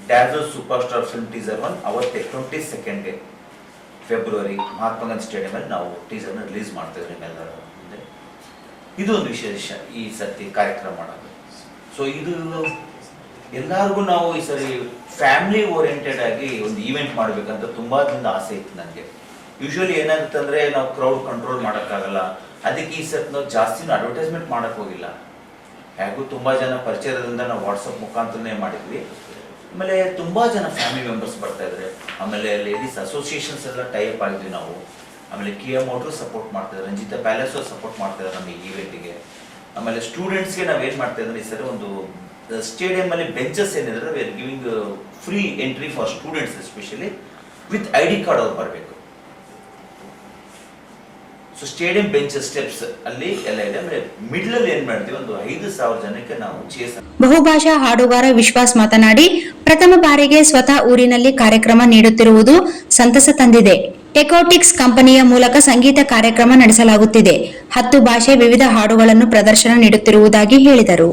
dazzle super star film teaser 1 ಅವತ್ತೇ 22 ಫೆಬ್ರವರಿ ಮಹಾತ್ಮ ಗಾಂಧಿ ಸ್ಟೇಡಿಯಮಲ್ಲಿ ನಾವು ಟೀಸರ್ನ ರಿಲೀಸ್ ಮಾಡ್ತಿದ್ವಿ ನಿಮ್ಮೆಲ್ಲರ ಮುಂದೆ. ಇದು ಒಂದು ವಿಶೇಷ ಈ ಸರ್ತಿ ಕಾರ್ಯಕ್ರಮ ಮಾಡೋದು. ಸೊ ಇದು ಎಲ್ಲರಿಗೂ ನಾವು ಈ ಸರಿ ಫ್ಯಾಮಿಲಿ ಓರಿಯೆಂಟೆಡ್ ಆಗಿ ಒಂದು ಈವೆಂಟ್ ಮಾಡಬೇಕಂತ ತುಂಬ ದಿನದ ಆಸೆ ಇತ್ತು ನನಗೆ. ಯೂಶ್ವಲಿ ಏನಾಗುತ್ತೆ ಅಂದರೆ ನಾವು ಕ್ರೌಡ್ ಕಂಟ್ರೋಲ್ ಮಾಡೋಕ್ಕಾಗಲ್ಲ. ಅದಕ್ಕೆ ಈ ಸರ್ತಿ ನಾವು ಜಾಸ್ತಿನೂ ಅಡ್ವರ್ಟೈಸ್ಮೆಂಟ್ ಮಾಡೋಕ್ಕೆ ಹೋಗಿಲ್ಲ. ಹೇಗೂ ತುಂಬ ಜನ ಪರಿಚಯದಿಂದ ನಾವು ವಾಟ್ಸಪ್ ಮುಖಾಂತರನೇ ಮಾಡಿದ್ವಿ. ಆಮೇಲೆ ತುಂಬ ಜನ ಫ್ಯಾಮಿಲಿ ಮೆಂಬರ್ಸ್ ಬರ್ತಾ ಇದ್ದಾರೆ. ಆಮೇಲೆ ಲೇಡೀಸ್ ಅಸೋಸಿಯೇಷನ್ಸ್ ಎಲ್ಲ ಟೈಪ್ ಆಗಿದ್ವಿ ನಾವು. ಆಮೇಲೆ ಕಿಯಾ ಮೋಟರ್ ಸಪೋರ್ಟ್ ಮಾಡ್ತಿದ್ದಾರೆ, ರಂಜಿತಾ ಪ್ಯಾಲೇಸ್ ಸಪೋರ್ಟ್ ಮಾಡ್ತಿದ್ದಾರೆ ನಮ್ಮ ಈ ಈವೆಂಟಿಗೆ. ಆಮೇಲೆ ಸ್ಟೂಡೆಂಟ್ಸ್ಗೆ ನಾವೇನು ಮಾಡ್ತಾ ಇದ್ದಾರೆ ಈ ಸರಿ ಒಂದು ಸ್ಟೇಡಿಯಮಲ್ಲಿ ಬೆಂಚಸ್ ಏನಿದ್ರೆ we are giving free entry for students especially with ID card ಅವ್ರು ಬರಬೇಕು. ಸೊ ಸ್ಟೇಡಿಯಂ ಬೆಂಚಸ್ ಸ್ಟೆಪ್ಸ್ ಅಲ್ಲಿ ಎಲ್ಲ ಇದೆ. ಆಮೇಲೆ ಮಿಡ್ಲಲ್ಲಿ ಏನು ಮಾಡ್ತೀವಿ ಒಂದು 5,000 ಜನಕ್ಕೆ ನಾವು ಚೇಸ್. ಬಹುಭಾಷಾ ಹಾಡುಗಾರ ವಿಶ್ವಾಸ್ ಮಾತನಾಡಿ, ಪ್ರಥಮ ಬಾರಿಗೆ ಸ್ವತಃ ಊರಿನಲ್ಲಿ ಕಾರ್ಯಕ್ರಮ ನೀಡುತ್ತಿರುವುದು ಸಂತಸ ತಂದಿದೆ. ಟೆಕೋಟಿಕ್ಸ್ ಕಂಪನಿಯ ಮೂಲಕ ಸಂಗೀತ ಕಾರ್ಯಕ್ರಮ ನಡೆಸಲಾಗುತ್ತಿದೆ. 10 ಭಾಷೆ ವಿವಿಧ ಹಾಡುಗಳನ್ನು ಪ್ರದರ್ಶನ ನೀಡುತ್ತಿರುವುದಾಗಿ ಹೇಳಿದರು.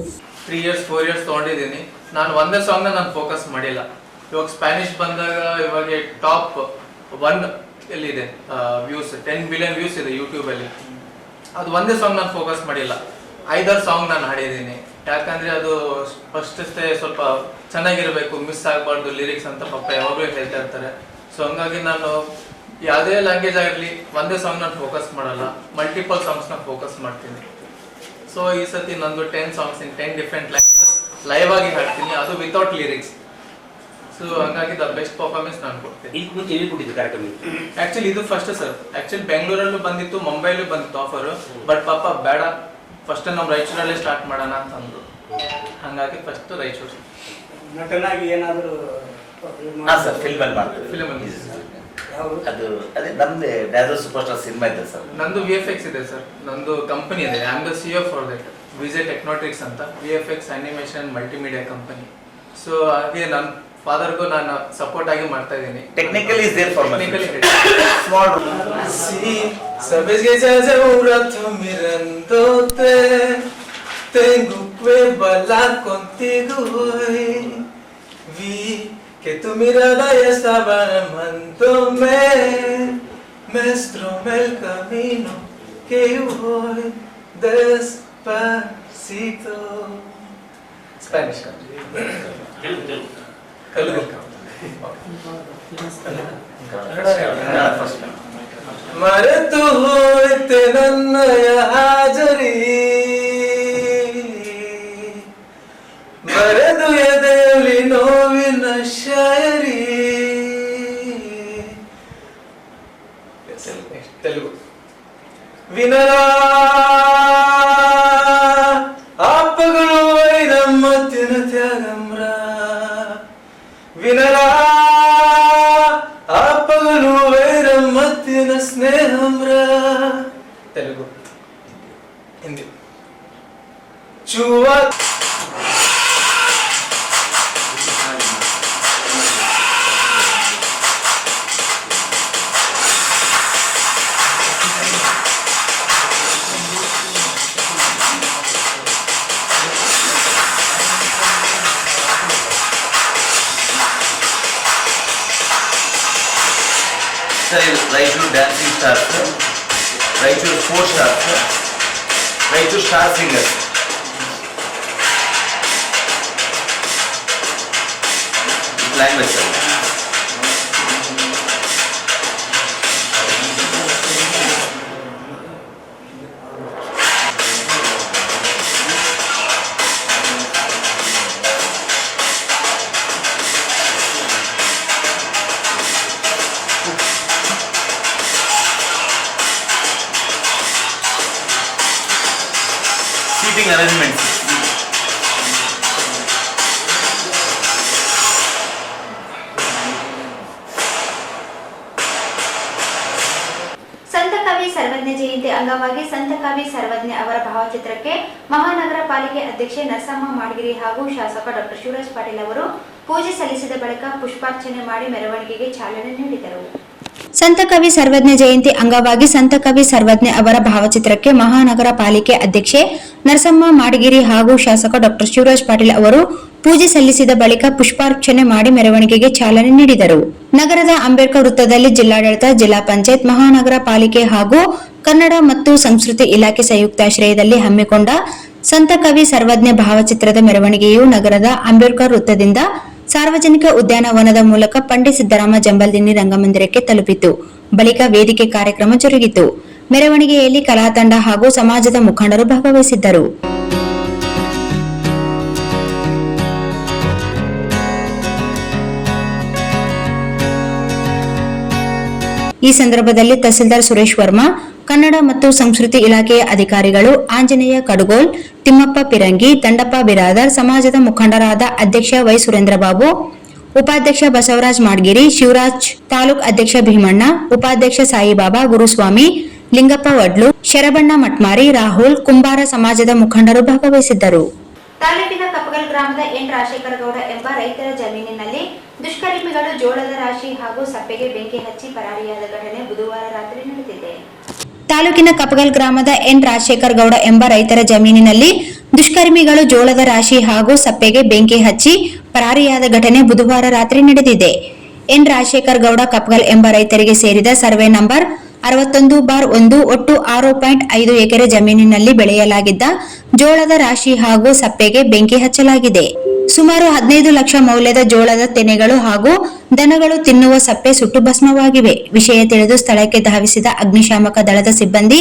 3 years 4 years ತಗೊಂಡಿದ್ದೀನಿ. ನಾನು ಒಂದೇ ಸಾಂಗ್ನ ನಾನು ಫೋಕಸ್ ಮಾಡಿಲ್ಲ. ಇವಾಗ ಸ್ಪ್ಯಾನಿಷ್ ಬಂದಾಗ ಇವಾಗ ಟಾಪ್ 1 ಎಲ್ಲಿದೆ ವ್ಯೂಸ್, 10 ಬಿಲಿಯನ್ ವ್ಯೂಸ್ ಇದೆ ಯೂಟ್ಯೂಬಲ್ಲಿ. ಅದು ಒಂದೇ ಸಾಂಗ್ ನಾನು ಫೋಕಸ್ ಮಾಡಿಲ್ಲ, 5-6 ಸಾಂಗ್ ನಾನು ಹಾಡಿದ್ದೀನಿ. ಯಾಕಂದರೆ ಅದು ಫಸ್ಟ್ ಸ್ವಲ್ಪ ಚೆನ್ನಾಗಿರಬೇಕು, ಮಿಸ್ ಆಗಬಾರ್ದು ಲಿರಿಕ್ಸ್ ಅಂತ ಪಪ್ಪ ಯಾವಾಗಲೂ ಹೇಳ್ತಾ ಇರ್ತಾರೆ. ಸೊ ಹಂಗಾಗಿ ನಾನು ಯಾವುದೇ ಲ್ಯಾಂಗ್ವೇಜ್ ಆಗಿರಲಿ ಒಂದೇ ಸಾಂಗ್ ನಾನು ಫೋಕಸ್ ಮಾಡಲ್ಲ, ಮಲ್ಟಿಪಲ್ ಸಾಂಗ್ಸ್ನ ಫೋಕಸ್ ಮಾಡ್ತೀನಿ. ಸೊ ಈ ಸತಿ ನಂದು 10 ಸಾಂಗ್ಸ್ ಇನ್ 10 ಡಿಫ್ರೆಂಟ್ ಲ್ಯಾಂಗ್ವೇಜಸ್ ಲೈವ್ ಆಗಿ ಹಾಡ್ತೀನಿ, ಅದು ವಿತೌಟ್ ಲಿರಿಕ್ಸ್. ಸೊ ಹಂಗಾಗಿ ದ ಬೆಸ್ಟ್ ಪರ್ಫಾರ್ಮೆನ್ಸ್ ನಾನು ಕೊಡ್ತೀನಿ. ಆಕ್ಚುಲಿ ಇದು ಫಸ್ಟ್ ಸರ್. ಆಕ್ಚುಲಿ ಬೆಂಗಳೂರಲ್ಲೂ ಬಂದಿತ್ತು, ಮುಂಬೈಲೂ ಬಂದಿತ್ತು ಆಫರ್. ಬಟ್ ಪಾಪ ಬೇಡ, ಫಸ್ಟ್ ನಾವು ರಾಯಚೂರಲ್ಲೇ ಸ್ಟಾರ್ಟ್ ಮಾಡೋಣ ಅಂತ ಅಂದ್ರು. ಹಂಗಾಗಿ ಫಸ್ಟ್ ರಾಯಚೂರು. ನಟನಾಗಿ ಏನಾದರೂ ಸರ್ ಫಿಲ್ಮಲ್ಲಿ ಮಾಡ್ತೀವಿ. ಫಿಲ್ಮಲ್ಲಿ ಅದು ಅದೇ ನಮ್ದು ಡ್ಯಾಸಲ್ ಸೂಪರ್ ಸ್ಟಾರ್ ಸಿನಿಮಾ ಇದೆ ಸರ್. ನಂದು VFX ಇದೆ ಸರ್, ನಂದು ಕಂಪನಿ ಇದೆ. I am the CEO for that, VJ Technotrix ಅಂತ. VFX animation multimedia company. So ಹಾಗೆ ನನ್ನ ಫಾದರ್ಗೂ ನಾನು ಸಪೋರ್ಟ್ ಆಗಿ ಮಾಡ್ತಾ ಇದ್ದೀನಿ. Technically is there for my small ಸಿ ಸಬೆಗೆ ಜಜೌರತ್ ಮಿರಂದೋತೆ tengo que bailar contigo hoy vi que tu mirada ya estaba amándome me estromé el camino que yo voy despacito. Spanish. Telugu. ಮರೆತು ಹೋಯ್ತೆ ನನ್ನಯ ಹಾಜರಿ ಬರೆದು ಎದೆಯಲ್ಲಿ ನೋವಿನ ಶಾಯರಿ. ತೆಲುಗು. ವಿನರಾ ಆಪಗಳು ವೈರಮ್ಮತ್ತಿನ ತ್ಯಾಗಮ್ರಾ వినరా ఆ పగలు వైరమ్మతిన స్నేహంరా. Telugu, Hindi. చువా Sir, Raichur Dancing Stars, Raichur Sports Stars, Raichur Star Singers. Language, sir. Seating arrangements. ಸಂತ ಕವಿ ಸರ್ವಜ್ಞ ಜಯಂತಿ ಅಂಗವಾಗಿ ಸಂತ ಕವಿ ಸರ್ವಜ್ಞ ಅವರ ಭಾವಚಿತ್ರಕ್ಕೆ ಮಹಾನಗರ ಪಾಲಿಕೆ ಅಧ್ಯಕ್ಷೆ ನರಸಮ್ಮ ಮಾಡಗಿರಿ ಹಾಗೂ ಶಾಸಕ ಡಾಕ್ಟರ್ ಶಿವರಾಜ್ ಪಾಟೀಲ್ ಅವರು ಪೂಜೆ ಸಲ್ಲಿಸಿದ ಬಳಿಕ ಪುಷ್ಪಾರ್ಚನೆ ಮಾಡಿ ಮೆರವಣಿಗೆಗೆ ಚಾಲನೆ ನೀಡಿದರು. ಸಂತ ಕವಿ ಸರ್ವಜ್ಞ ಜಯಂತಿ ಅಂಗವಾಗಿ ಸಂತ ಕವಿ ಸರ್ವಜ್ಞ ಅವರ ಭಾವಚಿತ್ರಕ್ಕೆ ಮಹಾನಗರ ಪಾಲಿಕೆ ಅಧ್ಯಕ್ಷೆ ನರಸಮ್ಮ ಮಾಡಗಿರಿ ಹಾಗೂ ಶಾಸಕ ಡಾಕ್ಟರ್ ಶಿವರಾಜ್ ಪಾಟೀಲ್ ಅವರು ಪೂಜೆ ಸಲ್ಲಿಸಿದ ಬಳಿಕ ಪುಷ್ಪಾರ್ಚನೆ ಮಾಡಿ ಮೆರವಣಿಗೆಗೆ ಚಾಲನೆ ನೀಡಿದರು. ನಗರದ ಅಂಬೇಡ್ಕರ್ ವೃತ್ತದಲ್ಲಿ ಜಿಲ್ಲಾಡಳಿತ, ಜಿಲ್ಲಾ ಪಂಚಾಯತ್, ಮಹಾನಗರ ಪಾಲಿಕೆ ಹಾಗೂ ಕನ್ನಡ ಮತ್ತು ಸಂಸ್ಕೃತಿ ಇಲಾಖೆ ಸಂಯುಕ್ತಾಶ್ರಯದಲ್ಲಿ ಹಮ್ಮಿಕೊಂಡ ಸಂತ ಕವಿ ಸರ್ವಜ್ಞ ಭಾವಚಿತ್ರದ ಮೆರವಣಿಗೆಯು ನಗರದ ಅಂಬೇಡ್ಕರ್ ವೃತ್ತದಿಂದ ಸಾರ್ವಜನಿಕ ಉದ್ಯಾನವನದ ಮೂಲಕ ಪಂಡಿತ್ ಸಿದ್ದರಾಮ ಜಂಬಲ್ದಿನ್ನಿ ರಂಗಮಂದಿರಕ್ಕೆ ತಲುಪಿತು. ಬಳಿಕ ವೇದಿಕೆ ಕಾರ್ಯಕ್ರಮ ಜರುಗಿತು. ಮೆರವಣಿಗೆಯಲ್ಲಿ ಕಲಾ ತಂಡ ಹಾಗೂ ಸಮಾಜದ ಮುಖಂಡರು ಭಾಗವಹಿಸಿದ್ದರು. ಈ ಸಂದರ್ಭದಲ್ಲಿ ತಹಸೀಲ್ದಾರ್ ಸುರೇಶ್ ವರ್ಮಾ, ಕನ್ನಡ ಮತ್ತು ಸಂಸ್ಕೃತಿ ಇಲಾಖೆಯ ಅಧಿಕಾರಿಗಳು, ಆಂಜನೇಯ ಕಡಗೋಲ್, ತಿಮ್ಮಪ್ಪ ಪಿರಂಗಿ, ದಂಡಪ್ಪ ಬಿರಾದರ್, ಸಮಾಜದ ಮುಖಂಡರಾದ ಅಧ್ಯಕ್ಷ ವೈ ಸುರೇಂದ್ರ ಬಾಬು, ಉಪಾಧ್ಯಕ್ಷ ಬಸವರಾಜ್ ಮಾಡಗಿರಿ, ಶಿವರಾಜ್, ತಾಲೂಕ್ ಅಧ್ಯಕ್ಷ ಭೀಮಣ್ಣ, ಉಪಾಧ್ಯಕ್ಷ ಸಾಯಿಬಾಬಾ, ಗುರುಸ್ವಾಮಿ, ಲಿಂಗಪ್ಪ ವಡ್ಲು, ಶರಬಣ್ಣ ಮಟ್ಮಾರಿ, ರಾಹುಲ್, ಕುಂಬಾರ ಸಮಾಜದ ಮುಖಂಡರು ಭಾಗವಹಿಸಿದ್ದರು. ತಾಲೂಕಿನ ಕಪ್ಪಗಲ್ ಗ್ರಾಮದ ಎನ್ ರಾಜಶೇಖರ ಗೌಡ ಎಂಬ ರೈತರ ಜಮೀನಿನಲ್ಲಿ ದುಷ್ಕರ್ಮಿಗಳು ಜೋಳದ ರಾಶಿ ಹಾಗೂ ಸಪ್ಪೆಗೆ ಬೆಂಕಿ ಹಚ್ಚಿ ಪರಾರಿಯಾದ ಘಟನೆ ಬುಧವಾರ ರಾತ್ರಿ ನಡೆದಿದೆ. ತಾಲೂಕಿನ ಕಪ್ಪಗಲ್ ಗ್ರಾಮದ ಎನ್ ರಾಜಶೇಖರ ಗೌಡ ಎಂಬ ರೈತರ ಜಮೀನಿನಲ್ಲಿ ದುಷ್ಕರ್ಮಿಗಳು ಜೋಳದ ರಾಶಿ ಹಾಗೂ ಸಪ್ಪೆಗೆ ಬೆಂಕಿ ಹಚ್ಚಿ ಪರಾರಿಯಾದ ಘಟನೆ ಬುಧವಾರ ರಾತ್ರಿ ನಡೆದಿದೆ. ಎನ್ ರಾಜಶೇಖರ ಗೌಡ ಕಪ್ಪಗಲ್ ಎಂಬ ರೈತರಿಗೆ ಸೇರಿದ ಸರ್ವೆ ನಂಬರ್ 61/1 ಒಟ್ಟು 6.5 ಎಕರೆ ಜಮೀನಿನಲ್ಲಿ ಬೆಳೆಯಲಾಗಿದ್ದ ಜೋಳದ ರಾಶಿ ಹಾಗೂ ಸಪ್ಪೆಗೆ ಬೆಂಕಿ ಹಚ್ಚಲಾಗಿದೆ. ಸುಮಾರು 15 ಲಕ್ಷ ಮೌಲ್ಯದ ಜೋಳದ ತೆನೆಗಳು ಹಾಗೂ ದನಗಳು ತಿನ್ನುವ ಸಪ್ಪೆ ಸುಟ್ಟು ಭಸ್ಮವಾಗಿವೆ. ವಿಷಯ ತಿಳಿದು ಸ್ಥಳಕ್ಕೆ ಧಾವಿಸಿದ ಅಗ್ನಿಶಾಮಕ ದಳದ ಸಿಬ್ಬಂದಿ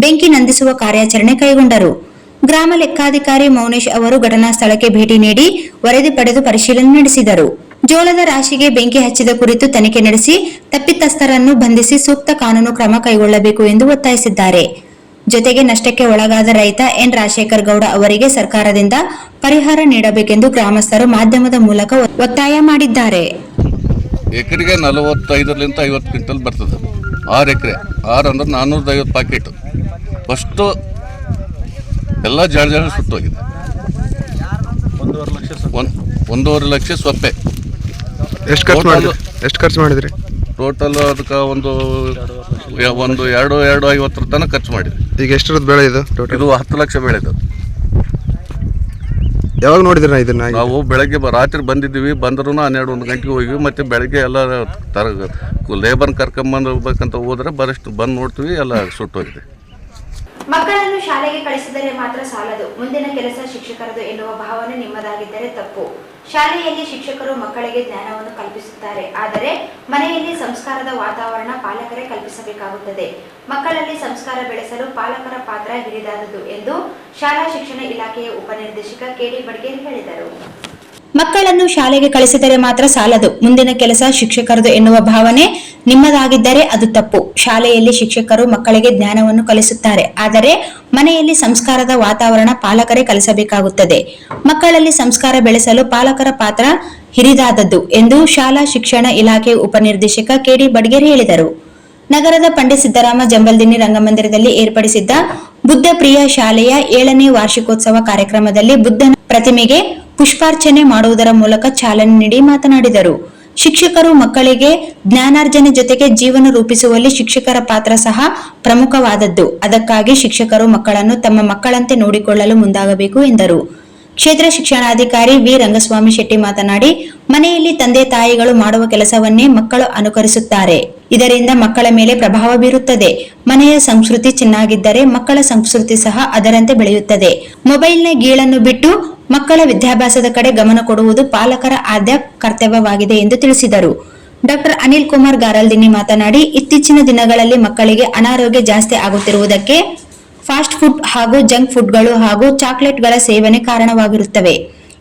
ಬೆಂಕಿ ನಂದಿಸುವ ಕಾರ್ಯಾಚರಣೆ ಕೈಗೊಂಡರು. ಗ್ರಾಮ ಲೆಕ್ಕಾಧಿಕಾರಿ ಮೌನೇಶ್ ಅವರು ಘಟನಾ ಸ್ಥಳಕ್ಕೆ ಭೇಟಿ ನೀಡಿ ವರದಿ ಪಡೆದು ಪರಿಶೀಲನೆ ನಡೆಸಿದರು. ಜೋಳದ ರಾಶಿಗೆ ಬೆಂಕಿ ಹಚ್ಚಿದ ಕುರಿತು ತನಿಖೆ ನಡೆಸಿ ತಪ್ಪಿತಸ್ಥರನ್ನು ಬಂಧಿಸಿ ಸೂಕ್ತ ಕಾನೂನು ಕ್ರಮ ಕೈಗೊಳ್ಳಬೇಕು ಎಂದು ಒತ್ತಾಯಿಸಿದ್ದಾರೆ. ಜೊತೆಗೆ ನಷ್ಟಕ್ಕೆ ಒಳಗಾದ ರೈತ ಎನ್ ರಾಜಶೇಖರ ಗೌಡ ಅವರಿಗೆ ಸರ್ಕಾರದಿಂದ ಪರಿಹಾರ ನೀಡಬೇಕೆಂದು ಗ್ರಾಮಸ್ಥರು ಮಾಧ್ಯಮದ ಮೂಲಕ ಒತ್ತಾಯ ಮಾಡಿದ್ದಾರೆ. ಎಕರೆಗೆ 45ರಿಂದ 50 ಕ್ವಿಂಟಲ್ ಬರ್ತದೆ. 6 ಎಕರೆ 6 ಅಂದ್ರೆ 450 ಪ್ಯಾಕೆಟ್ ಫಸ್ಟು ಎಲ್ಲ ಜಾಳ ಸುಟ್ಟೋಗಿದೆ. 1.5 ಲಕ್ಷ ಸೊಪ್ಪೆ. ಎಷ್ಟು ಖರ್ಚು ಮಾಡಿದ್ರಿ? ಟೋಟಲ್ ಅದಕ್ಕೆ ಒಂದು 2.50 ತನಕ ಖರ್ಚು ಮಾಡಿದ್ವಿ. ಈಗ ಎಷ್ಟರದ್ದು ಬೆಳೆ ಇದು? ಇದು 10 ಲಕ್ಷ ಬೆಳೆ ಇದು. ಯಾವಾಗ ನೋಡಿದ್ರಿ ಇದನ್ನ? ನಾವು ಬೆಳಗ್ಗೆ ರಾತ್ರಿ ಬಂದಿದ್ದೀವಿ. ಬಂದ್ರೂ 12-1 ಗಂಟೆಗೆ ಹೋಗಿವಿ. ಮತ್ತು ಬೆಳಗ್ಗೆ ಎಲ್ಲ ಲೇಬರ್ ಕರ್ಕೊಂಬಂದು ಹೋಗ್ಬೇಕಂತ ಹೋದ್ರೆ ಬರಷ್ಟು ಬಂದು ನೋಡ್ತೀವಿ, ಎಲ್ಲ ಸುಟ್ಟೋಗಿದೆ. ಮಕ್ಕಳನ್ನು ಶಾಲೆಗೆ ಕಳಿಸಿದರೆ ಮಾತ್ರ ಸಾಲದು, ಮುಂದಿನ ಕೆಲಸ ಶಿಕ್ಷಕರದು ಎನ್ನುವ ಭಾವನೆ ನಿಮ್ಮದಾಗಿದ್ದರೆ ತಪ್ಪು. ಶಾಲೆಯಲ್ಲಿ ಶಿಕ್ಷಕರು ಮಕ್ಕಳಿಗೆ ಜ್ಞಾನವನ್ನು ಕಲ್ಪಿಸುತ್ತಾರೆ, ಆದರೆ ಮನೆಯಲ್ಲಿ ಸಂಸ್ಕಾರದ ವಾತಾವರಣ ಪಾಲಕರೇ ಕಲ್ಪಿಸಬೇಕಾಗುತ್ತದೆ. ಮಕ್ಕಳಲ್ಲಿ ಸಂಸ್ಕಾರ ಬೆಳೆಸಲು ಪಾಲಕರ ಪಾತ್ರ ಹಿರಿದಾದುದು ಎಂದು ಶಾಲಾ ಶಿಕ್ಷಣ ಇಲಾಖೆಯ ಉಪನಿರ್ದೇಶಕ ಕೆಡಿ ಬಡ್ಗೇರ್ ಹೇಳಿದರು. ಮಕ್ಕಳನ್ನು ಶಾಲೆಗೆ ಕಳಿಸಿದರೆ ಮಾತ್ರ ಸಾಲದು, ಮುಂದಿನ ಕೆಲಸ ಶಿಕ್ಷಕರದು ಎನ್ನುವ ಭಾವನೆ ನಿಮ್ಮದಾಗಿದ್ದರೆ ಅದು ತಪ್ಪು. ಶಾಲೆಯಲ್ಲಿ ಶಿಕ್ಷಕರು ಮಕ್ಕಳಿಗೆ ಜ್ಞಾನವನ್ನು ಕಲಿಸುತ್ತಾರೆ, ಆದರೆ ಮನೆಯಲ್ಲಿ ಸಂಸ್ಕಾರದ ವಾತಾವರಣ ಪಾಲಕರೇ ಕಲಿಸಬೇಕಾಗುತ್ತದೆ. ಮಕ್ಕಳಲ್ಲಿ ಸಂಸ್ಕಾರ ಬೆಳೆಸಲು ಪಾಲಕರ ಪಾತ್ರ ಹಿರಿದಾದದ್ದು ಎಂದು ಶಾಲಾ ಶಿಕ್ಷಣ ಇಲಾಖೆ ಉಪನಿರ್ದೇಶಕ ಕೆಡಿ ಬಡ್ಗೇರ್ ಹೇಳಿದರು. ನಗರದ ಪಂಡಿತ್ ಸಿದ್ದರಾಮ ಜಂಬಲ್ದಿನ್ನಿ ರಂಗಮಂದಿರದಲ್ಲಿ ಏರ್ಪಡಿಸಿದ್ದ ಬುದ್ಧ ಪ್ರಿಯ ಶಾಲೆಯ 7ನೇ ವಾರ್ಷಿಕೋತ್ಸವ ಕಾರ್ಯಕ್ರಮದಲ್ಲಿ ಬುದ್ಧನ ಪ್ರತಿಮೆಗೆ ಪುಷ್ಪಾರ್ಚನೆ ಮಾಡುವುದರ ಮೂಲಕ ಚಾಲನೆ ನೀಡಿ ಮಾತನಾಡಿದರು. ಶಿಕ್ಷಕರು ಮಕ್ಕಳಿಗೆ ಜ್ಞಾನಾರ್ಜನೆ ಜೊತೆಗೆ ಜೀವನ ರೂಪಿಸುವಲ್ಲಿ ಶಿಕ್ಷಕರ ಪಾತ್ರ ಸಹ ಪ್ರಮುಖವಾದದ್ದು. ಅದಕ್ಕಾಗಿ ಶಿಕ್ಷಕರು ಮಕ್ಕಳನ್ನು ತಮ್ಮ ಮಕ್ಕಳಂತೆ ನೋಡಿಕೊಳ್ಳಲು ಮುಂದಾಗಬೇಕು ಎಂದರು. ಕ್ಷೇತ್ರ ಶಿಕ್ಷಣಾಧಿಕಾರಿ ವಿ ರಂಗಸ್ವಾಮಿ ಶೆಟ್ಟಿ ಮಾತನಾಡಿ, ಮನೆಯಲ್ಲಿ ತಂದೆ ತಾಯಿಗಳು ಮಾಡುವ ಕೆಲಸವನ್ನೇ ಮಕ್ಕಳು ಅನುಕರಿಸುತ್ತಾರೆ. ಇದರಿಂದ ಮಕ್ಕಳ ಮೇಲೆ ಪ್ರಭಾವ ಬೀರುತ್ತದೆ. ಮನೆಯ ಸಂಸ್ಕೃತಿ ಚೆನ್ನಾಗಿದ್ದರೆ ಮಕ್ಕಳ ಸಂಸ್ಕೃತಿ ಸಹ ಅದರಂತೆ ಬೆಳೆಯುತ್ತದೆ. ಮೊಬೈಲ್ನ ಗೀಳನ್ನು ಬಿಟ್ಟು ಮಕ್ಕಳ ವಿದ್ಯಾಭ್ಯಾಸದ ಕಡೆ ಗಮನ ಕೊಡುವುದು ಪಾಲಕರ ಆದ್ಯ ಕರ್ತವ್ಯವಾಗಿದೆ ಎಂದು ತಿಳಿಸಿದರು. ಡಾಕ್ಟರ್ ಅನಿಲ್ ಕುಮಾರ್ ಗಾರಲ್ದಿನ್ನಿ ಮಾತನಾಡಿ, ಇತ್ತೀಚಿನ ದಿನಗಳಲ್ಲಿ ಮಕ್ಕಳಿಗೆ ಅನಾರೋಗ್ಯ ಜಾಸ್ತಿ ಆಗುತ್ತಿರುವುದಕ್ಕೆ ಫಾಸ್ಟ್ ಫುಡ್ ಹಾಗೂ ಜಂಕ್ ಫುಡ್ಗಳು ಹಾಗೂ ಚಾಕ್ಲೇಟ್ಗಳ ಸೇವನೆ ಕಾರಣವಾಗಿರುತ್ತವೆ.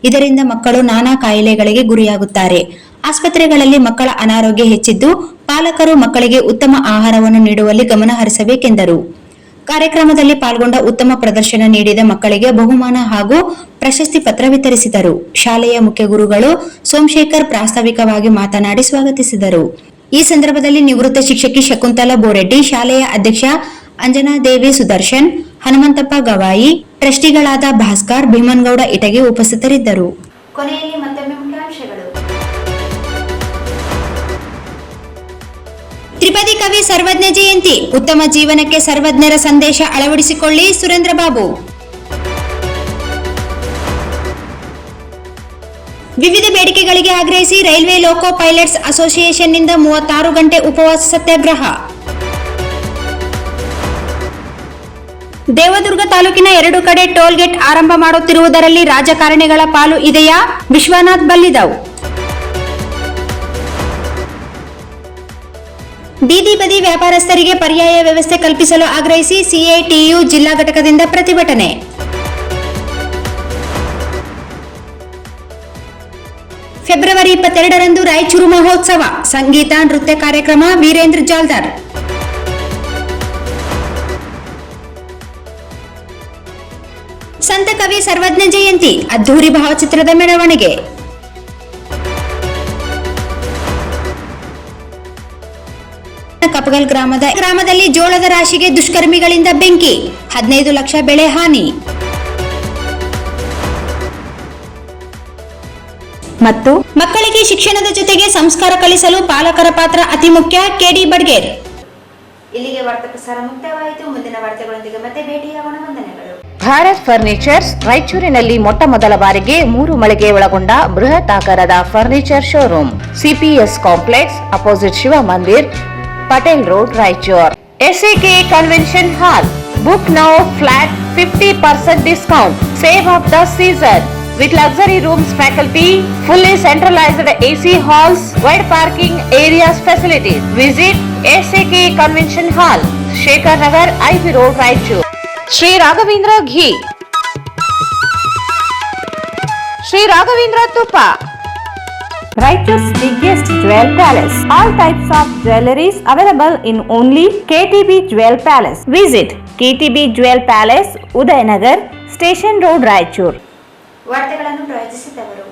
ಇದರಿಂದ ಮಕ್ಕಳು ನಾನಾ ಕಾಯಿಲೆಗಳಿಗೆ ಗುರಿಯಾಗುತ್ತಾರೆ. ಆಸ್ಪತ್ರೆಗಳಲ್ಲಿ ಮಕ್ಕಳ ಅನಾರೋಗ್ಯ ಹೆಚ್ಚಿದ್ದು, ಪಾಲಕರು ಮಕ್ಕಳಿಗೆ ಉತ್ತಮ ಆಹಾರವನ್ನು ನೀಡುವಲ್ಲಿ ಗಮನ ಹರಿಸಬೇಕೆಂದರು. ಕಾರ್ಯಕ್ರಮದಲ್ಲಿ ಪಾಲ್ಗೊಂಡ ಉತ್ತಮ ಪ್ರದರ್ಶನ ನೀಡಿದ ಮಕ್ಕಳಿಗೆ ಬಹುಮಾನ ಹಾಗೂ ಪ್ರಶಸ್ತಿ ಪತ್ರ ವಿತರಿಸಿದರು. ಶಾಲೆಯ ಮುಖ್ಯ ಗುರುಗಳು ಸೋಮಶೇಖರ್ ಪ್ರಾಸ್ತಾವಿಕವಾಗಿ ಮಾತನಾಡಿ ಸ್ವಾಗತಿಸಿದರು. ಈ ಸಂದರ್ಭದಲ್ಲಿ ನಿವೃತ್ತ ಶಿಕ್ಷಕಿ ಶಕುಂತಲಾ ಬೋರೆಡ್ಡಿ, ಶಾಲೆಯ ಅಧ್ಯಕ್ಷ ಅಂಜನಾದೇವಿ ಸುದರ್ಶನ್, ಹನುಮಂತಪ್ಪ ಗವಾಯಿ, ಟ್ರಸ್ಟಿಗಳಾದ ಭಾಸ್ಕರ್, ಭೀಮನ್ಗೌಡ ಇಟಗಿ ಉಪಸ್ಥಿತರಿದ್ದರು. ಕೊನೆಯಲ್ಲಿ ಮತ್ತೊಮ್ಮೆ ಮುಖ್ಯಾಂಶಗಳು. ತ್ರಿಪದಿ ಕವಿ ಸರ್ವಜ್ಞ ಜಯಂತಿ, ಉತ್ತಮ ಜೀವನಕ್ಕೆ ಸರ್ವಜ್ಞರ ಸಂದೇಶ ಅಳವಡಿಸಿಕೊಳ್ಳಿ, ಸುರೇಂದ್ರ ಬಾಬು. ವಿವಿಧ ಬೇಡಿಕೆಗಳಿಗೆ ಆಗ್ರಹಿಸಿ ರೈಲ್ವೆ ಲೋಕೋ ಪೈಲಟ್ಸ್ ಅಸೋಸಿಯೇಷನ್ನಿಂದ 36 ಗಂಟೆ ಉಪವಾಸ ಸತ್ಯಾಗ್ರಹ. ದೇವದುರ್ಗ ತಾಲೂಕಿನ 2 ಕಡೆ ಟೋಲ್ ಗೇಟ್ ಆರಂಭ ಮಾಡುತ್ತಿರುವುದರಲ್ಲಿ ರಾಜಕಾರಣಿಗಳ ಪಾಲು ಇದೆಯಾ? ವಿಶ್ವನಾಥ್ ಬಲ್ಲಿದವ್. ಬೀದಿ ಬದಿ ವ್ಯಾಪಾರಸ್ಥರಿಗೆ ಪರ್ಯಾಯ ವ್ಯವಸ್ಥೆ ಕಲ್ಪಿಸಲು ಆಗ್ರಹಿಸಿ ಸಿಐಟಿಯು ಜಿಲ್ಲಾ ಘಟಕದಿಂದ ಪ್ರತಿಭಟನೆ. ಫೆಬ್ರವರಿ 22ರಂದು ರಾಯಚೂರು ಮಹೋತ್ಸವ, ಸಂಗೀತ ನೃತ್ಯ ಕಾರ್ಯಕ್ರಮ, ವೀರೇಂದ್ರ ಜಾಲ್ದಾರ್. ಸಂತ ಕವಿ ಸರ್ವಜ್ಞ ಜಯಂತಿ, ಅದ್ದೂರಿ ಭಾವಚಿತ್ರದ ಮೆರವಣಿಗೆ. ಕಪಗಲ್ ಗ್ರಾಮದಲ್ಲಿ ಜೋಳದ ರಾಶಿಗೆ ದುಷ್ಕರ್ಮಿಗಳಿಂದ ಬೆಂಕಿ, 15 ಲಕ್ಷ ಬೆಳೆ ಹಾನಿ. ಮತ್ತು ಮಕ್ಕಳಿಗೆ ಶಿಕ್ಷಣದ ಜೊತೆಗೆ ಸಂಸ್ಕಾರ ಕಲಿಸಲು ಪಾಲಕರ ಪಾತ್ರ ಅತಿ ಮುಖ್ಯ, ಕೆಡಿ ಬಡ್ಗೇರ್. ಇಲ್ಲಿಗೆ ವಾರ್ತಾ ಪ್ರಸಾರ ಮುಕ್ತಾಯವಾಯಿತು. ಮುಂದಿನ ವಾರ್ತೆಗಳೊಂದಿಗೆ ಮತ್ತೆ ಭೇಟಿಯಾಗೋಣ. ವಂದನೆಗಳು. ಭಾರತ್ ಫರ್ನಿಚರ್ಸ್ ರಾಯಚೂರಿನಲ್ಲಿ ಮೊಟ್ಟ ಮೊದಲ ಬಾರಿಗೆ 3 ಮಳಿಗೆ ಒಳಗೊಂಡ ಬೃಹತ್ ಆಕಾರದ furniture showroom, CPS complex, opposite Shiva Mandir, Patel road, Raichur. SAK Convention Hall. Book now flat 50% discount. Save of the season. With luxury rooms, faculty, fully centralized AC halls, wide parking areas facilities. Visit SAK Convention Hall, Shekhar Nagar, IV Road, Raichur. Sri Raghavendra Ghee. Sri Raghavendra Tupa. Raichur's biggest jewel palace. All types of jewelries available in only KTB Jewel Palace. Visit KTB Jewel Palace, Udayanagar, Station Road, Raichur. ವಾರ್ತೆಗಳನ್ನು ಪ್ರಯೋಜಿಸಿದವರು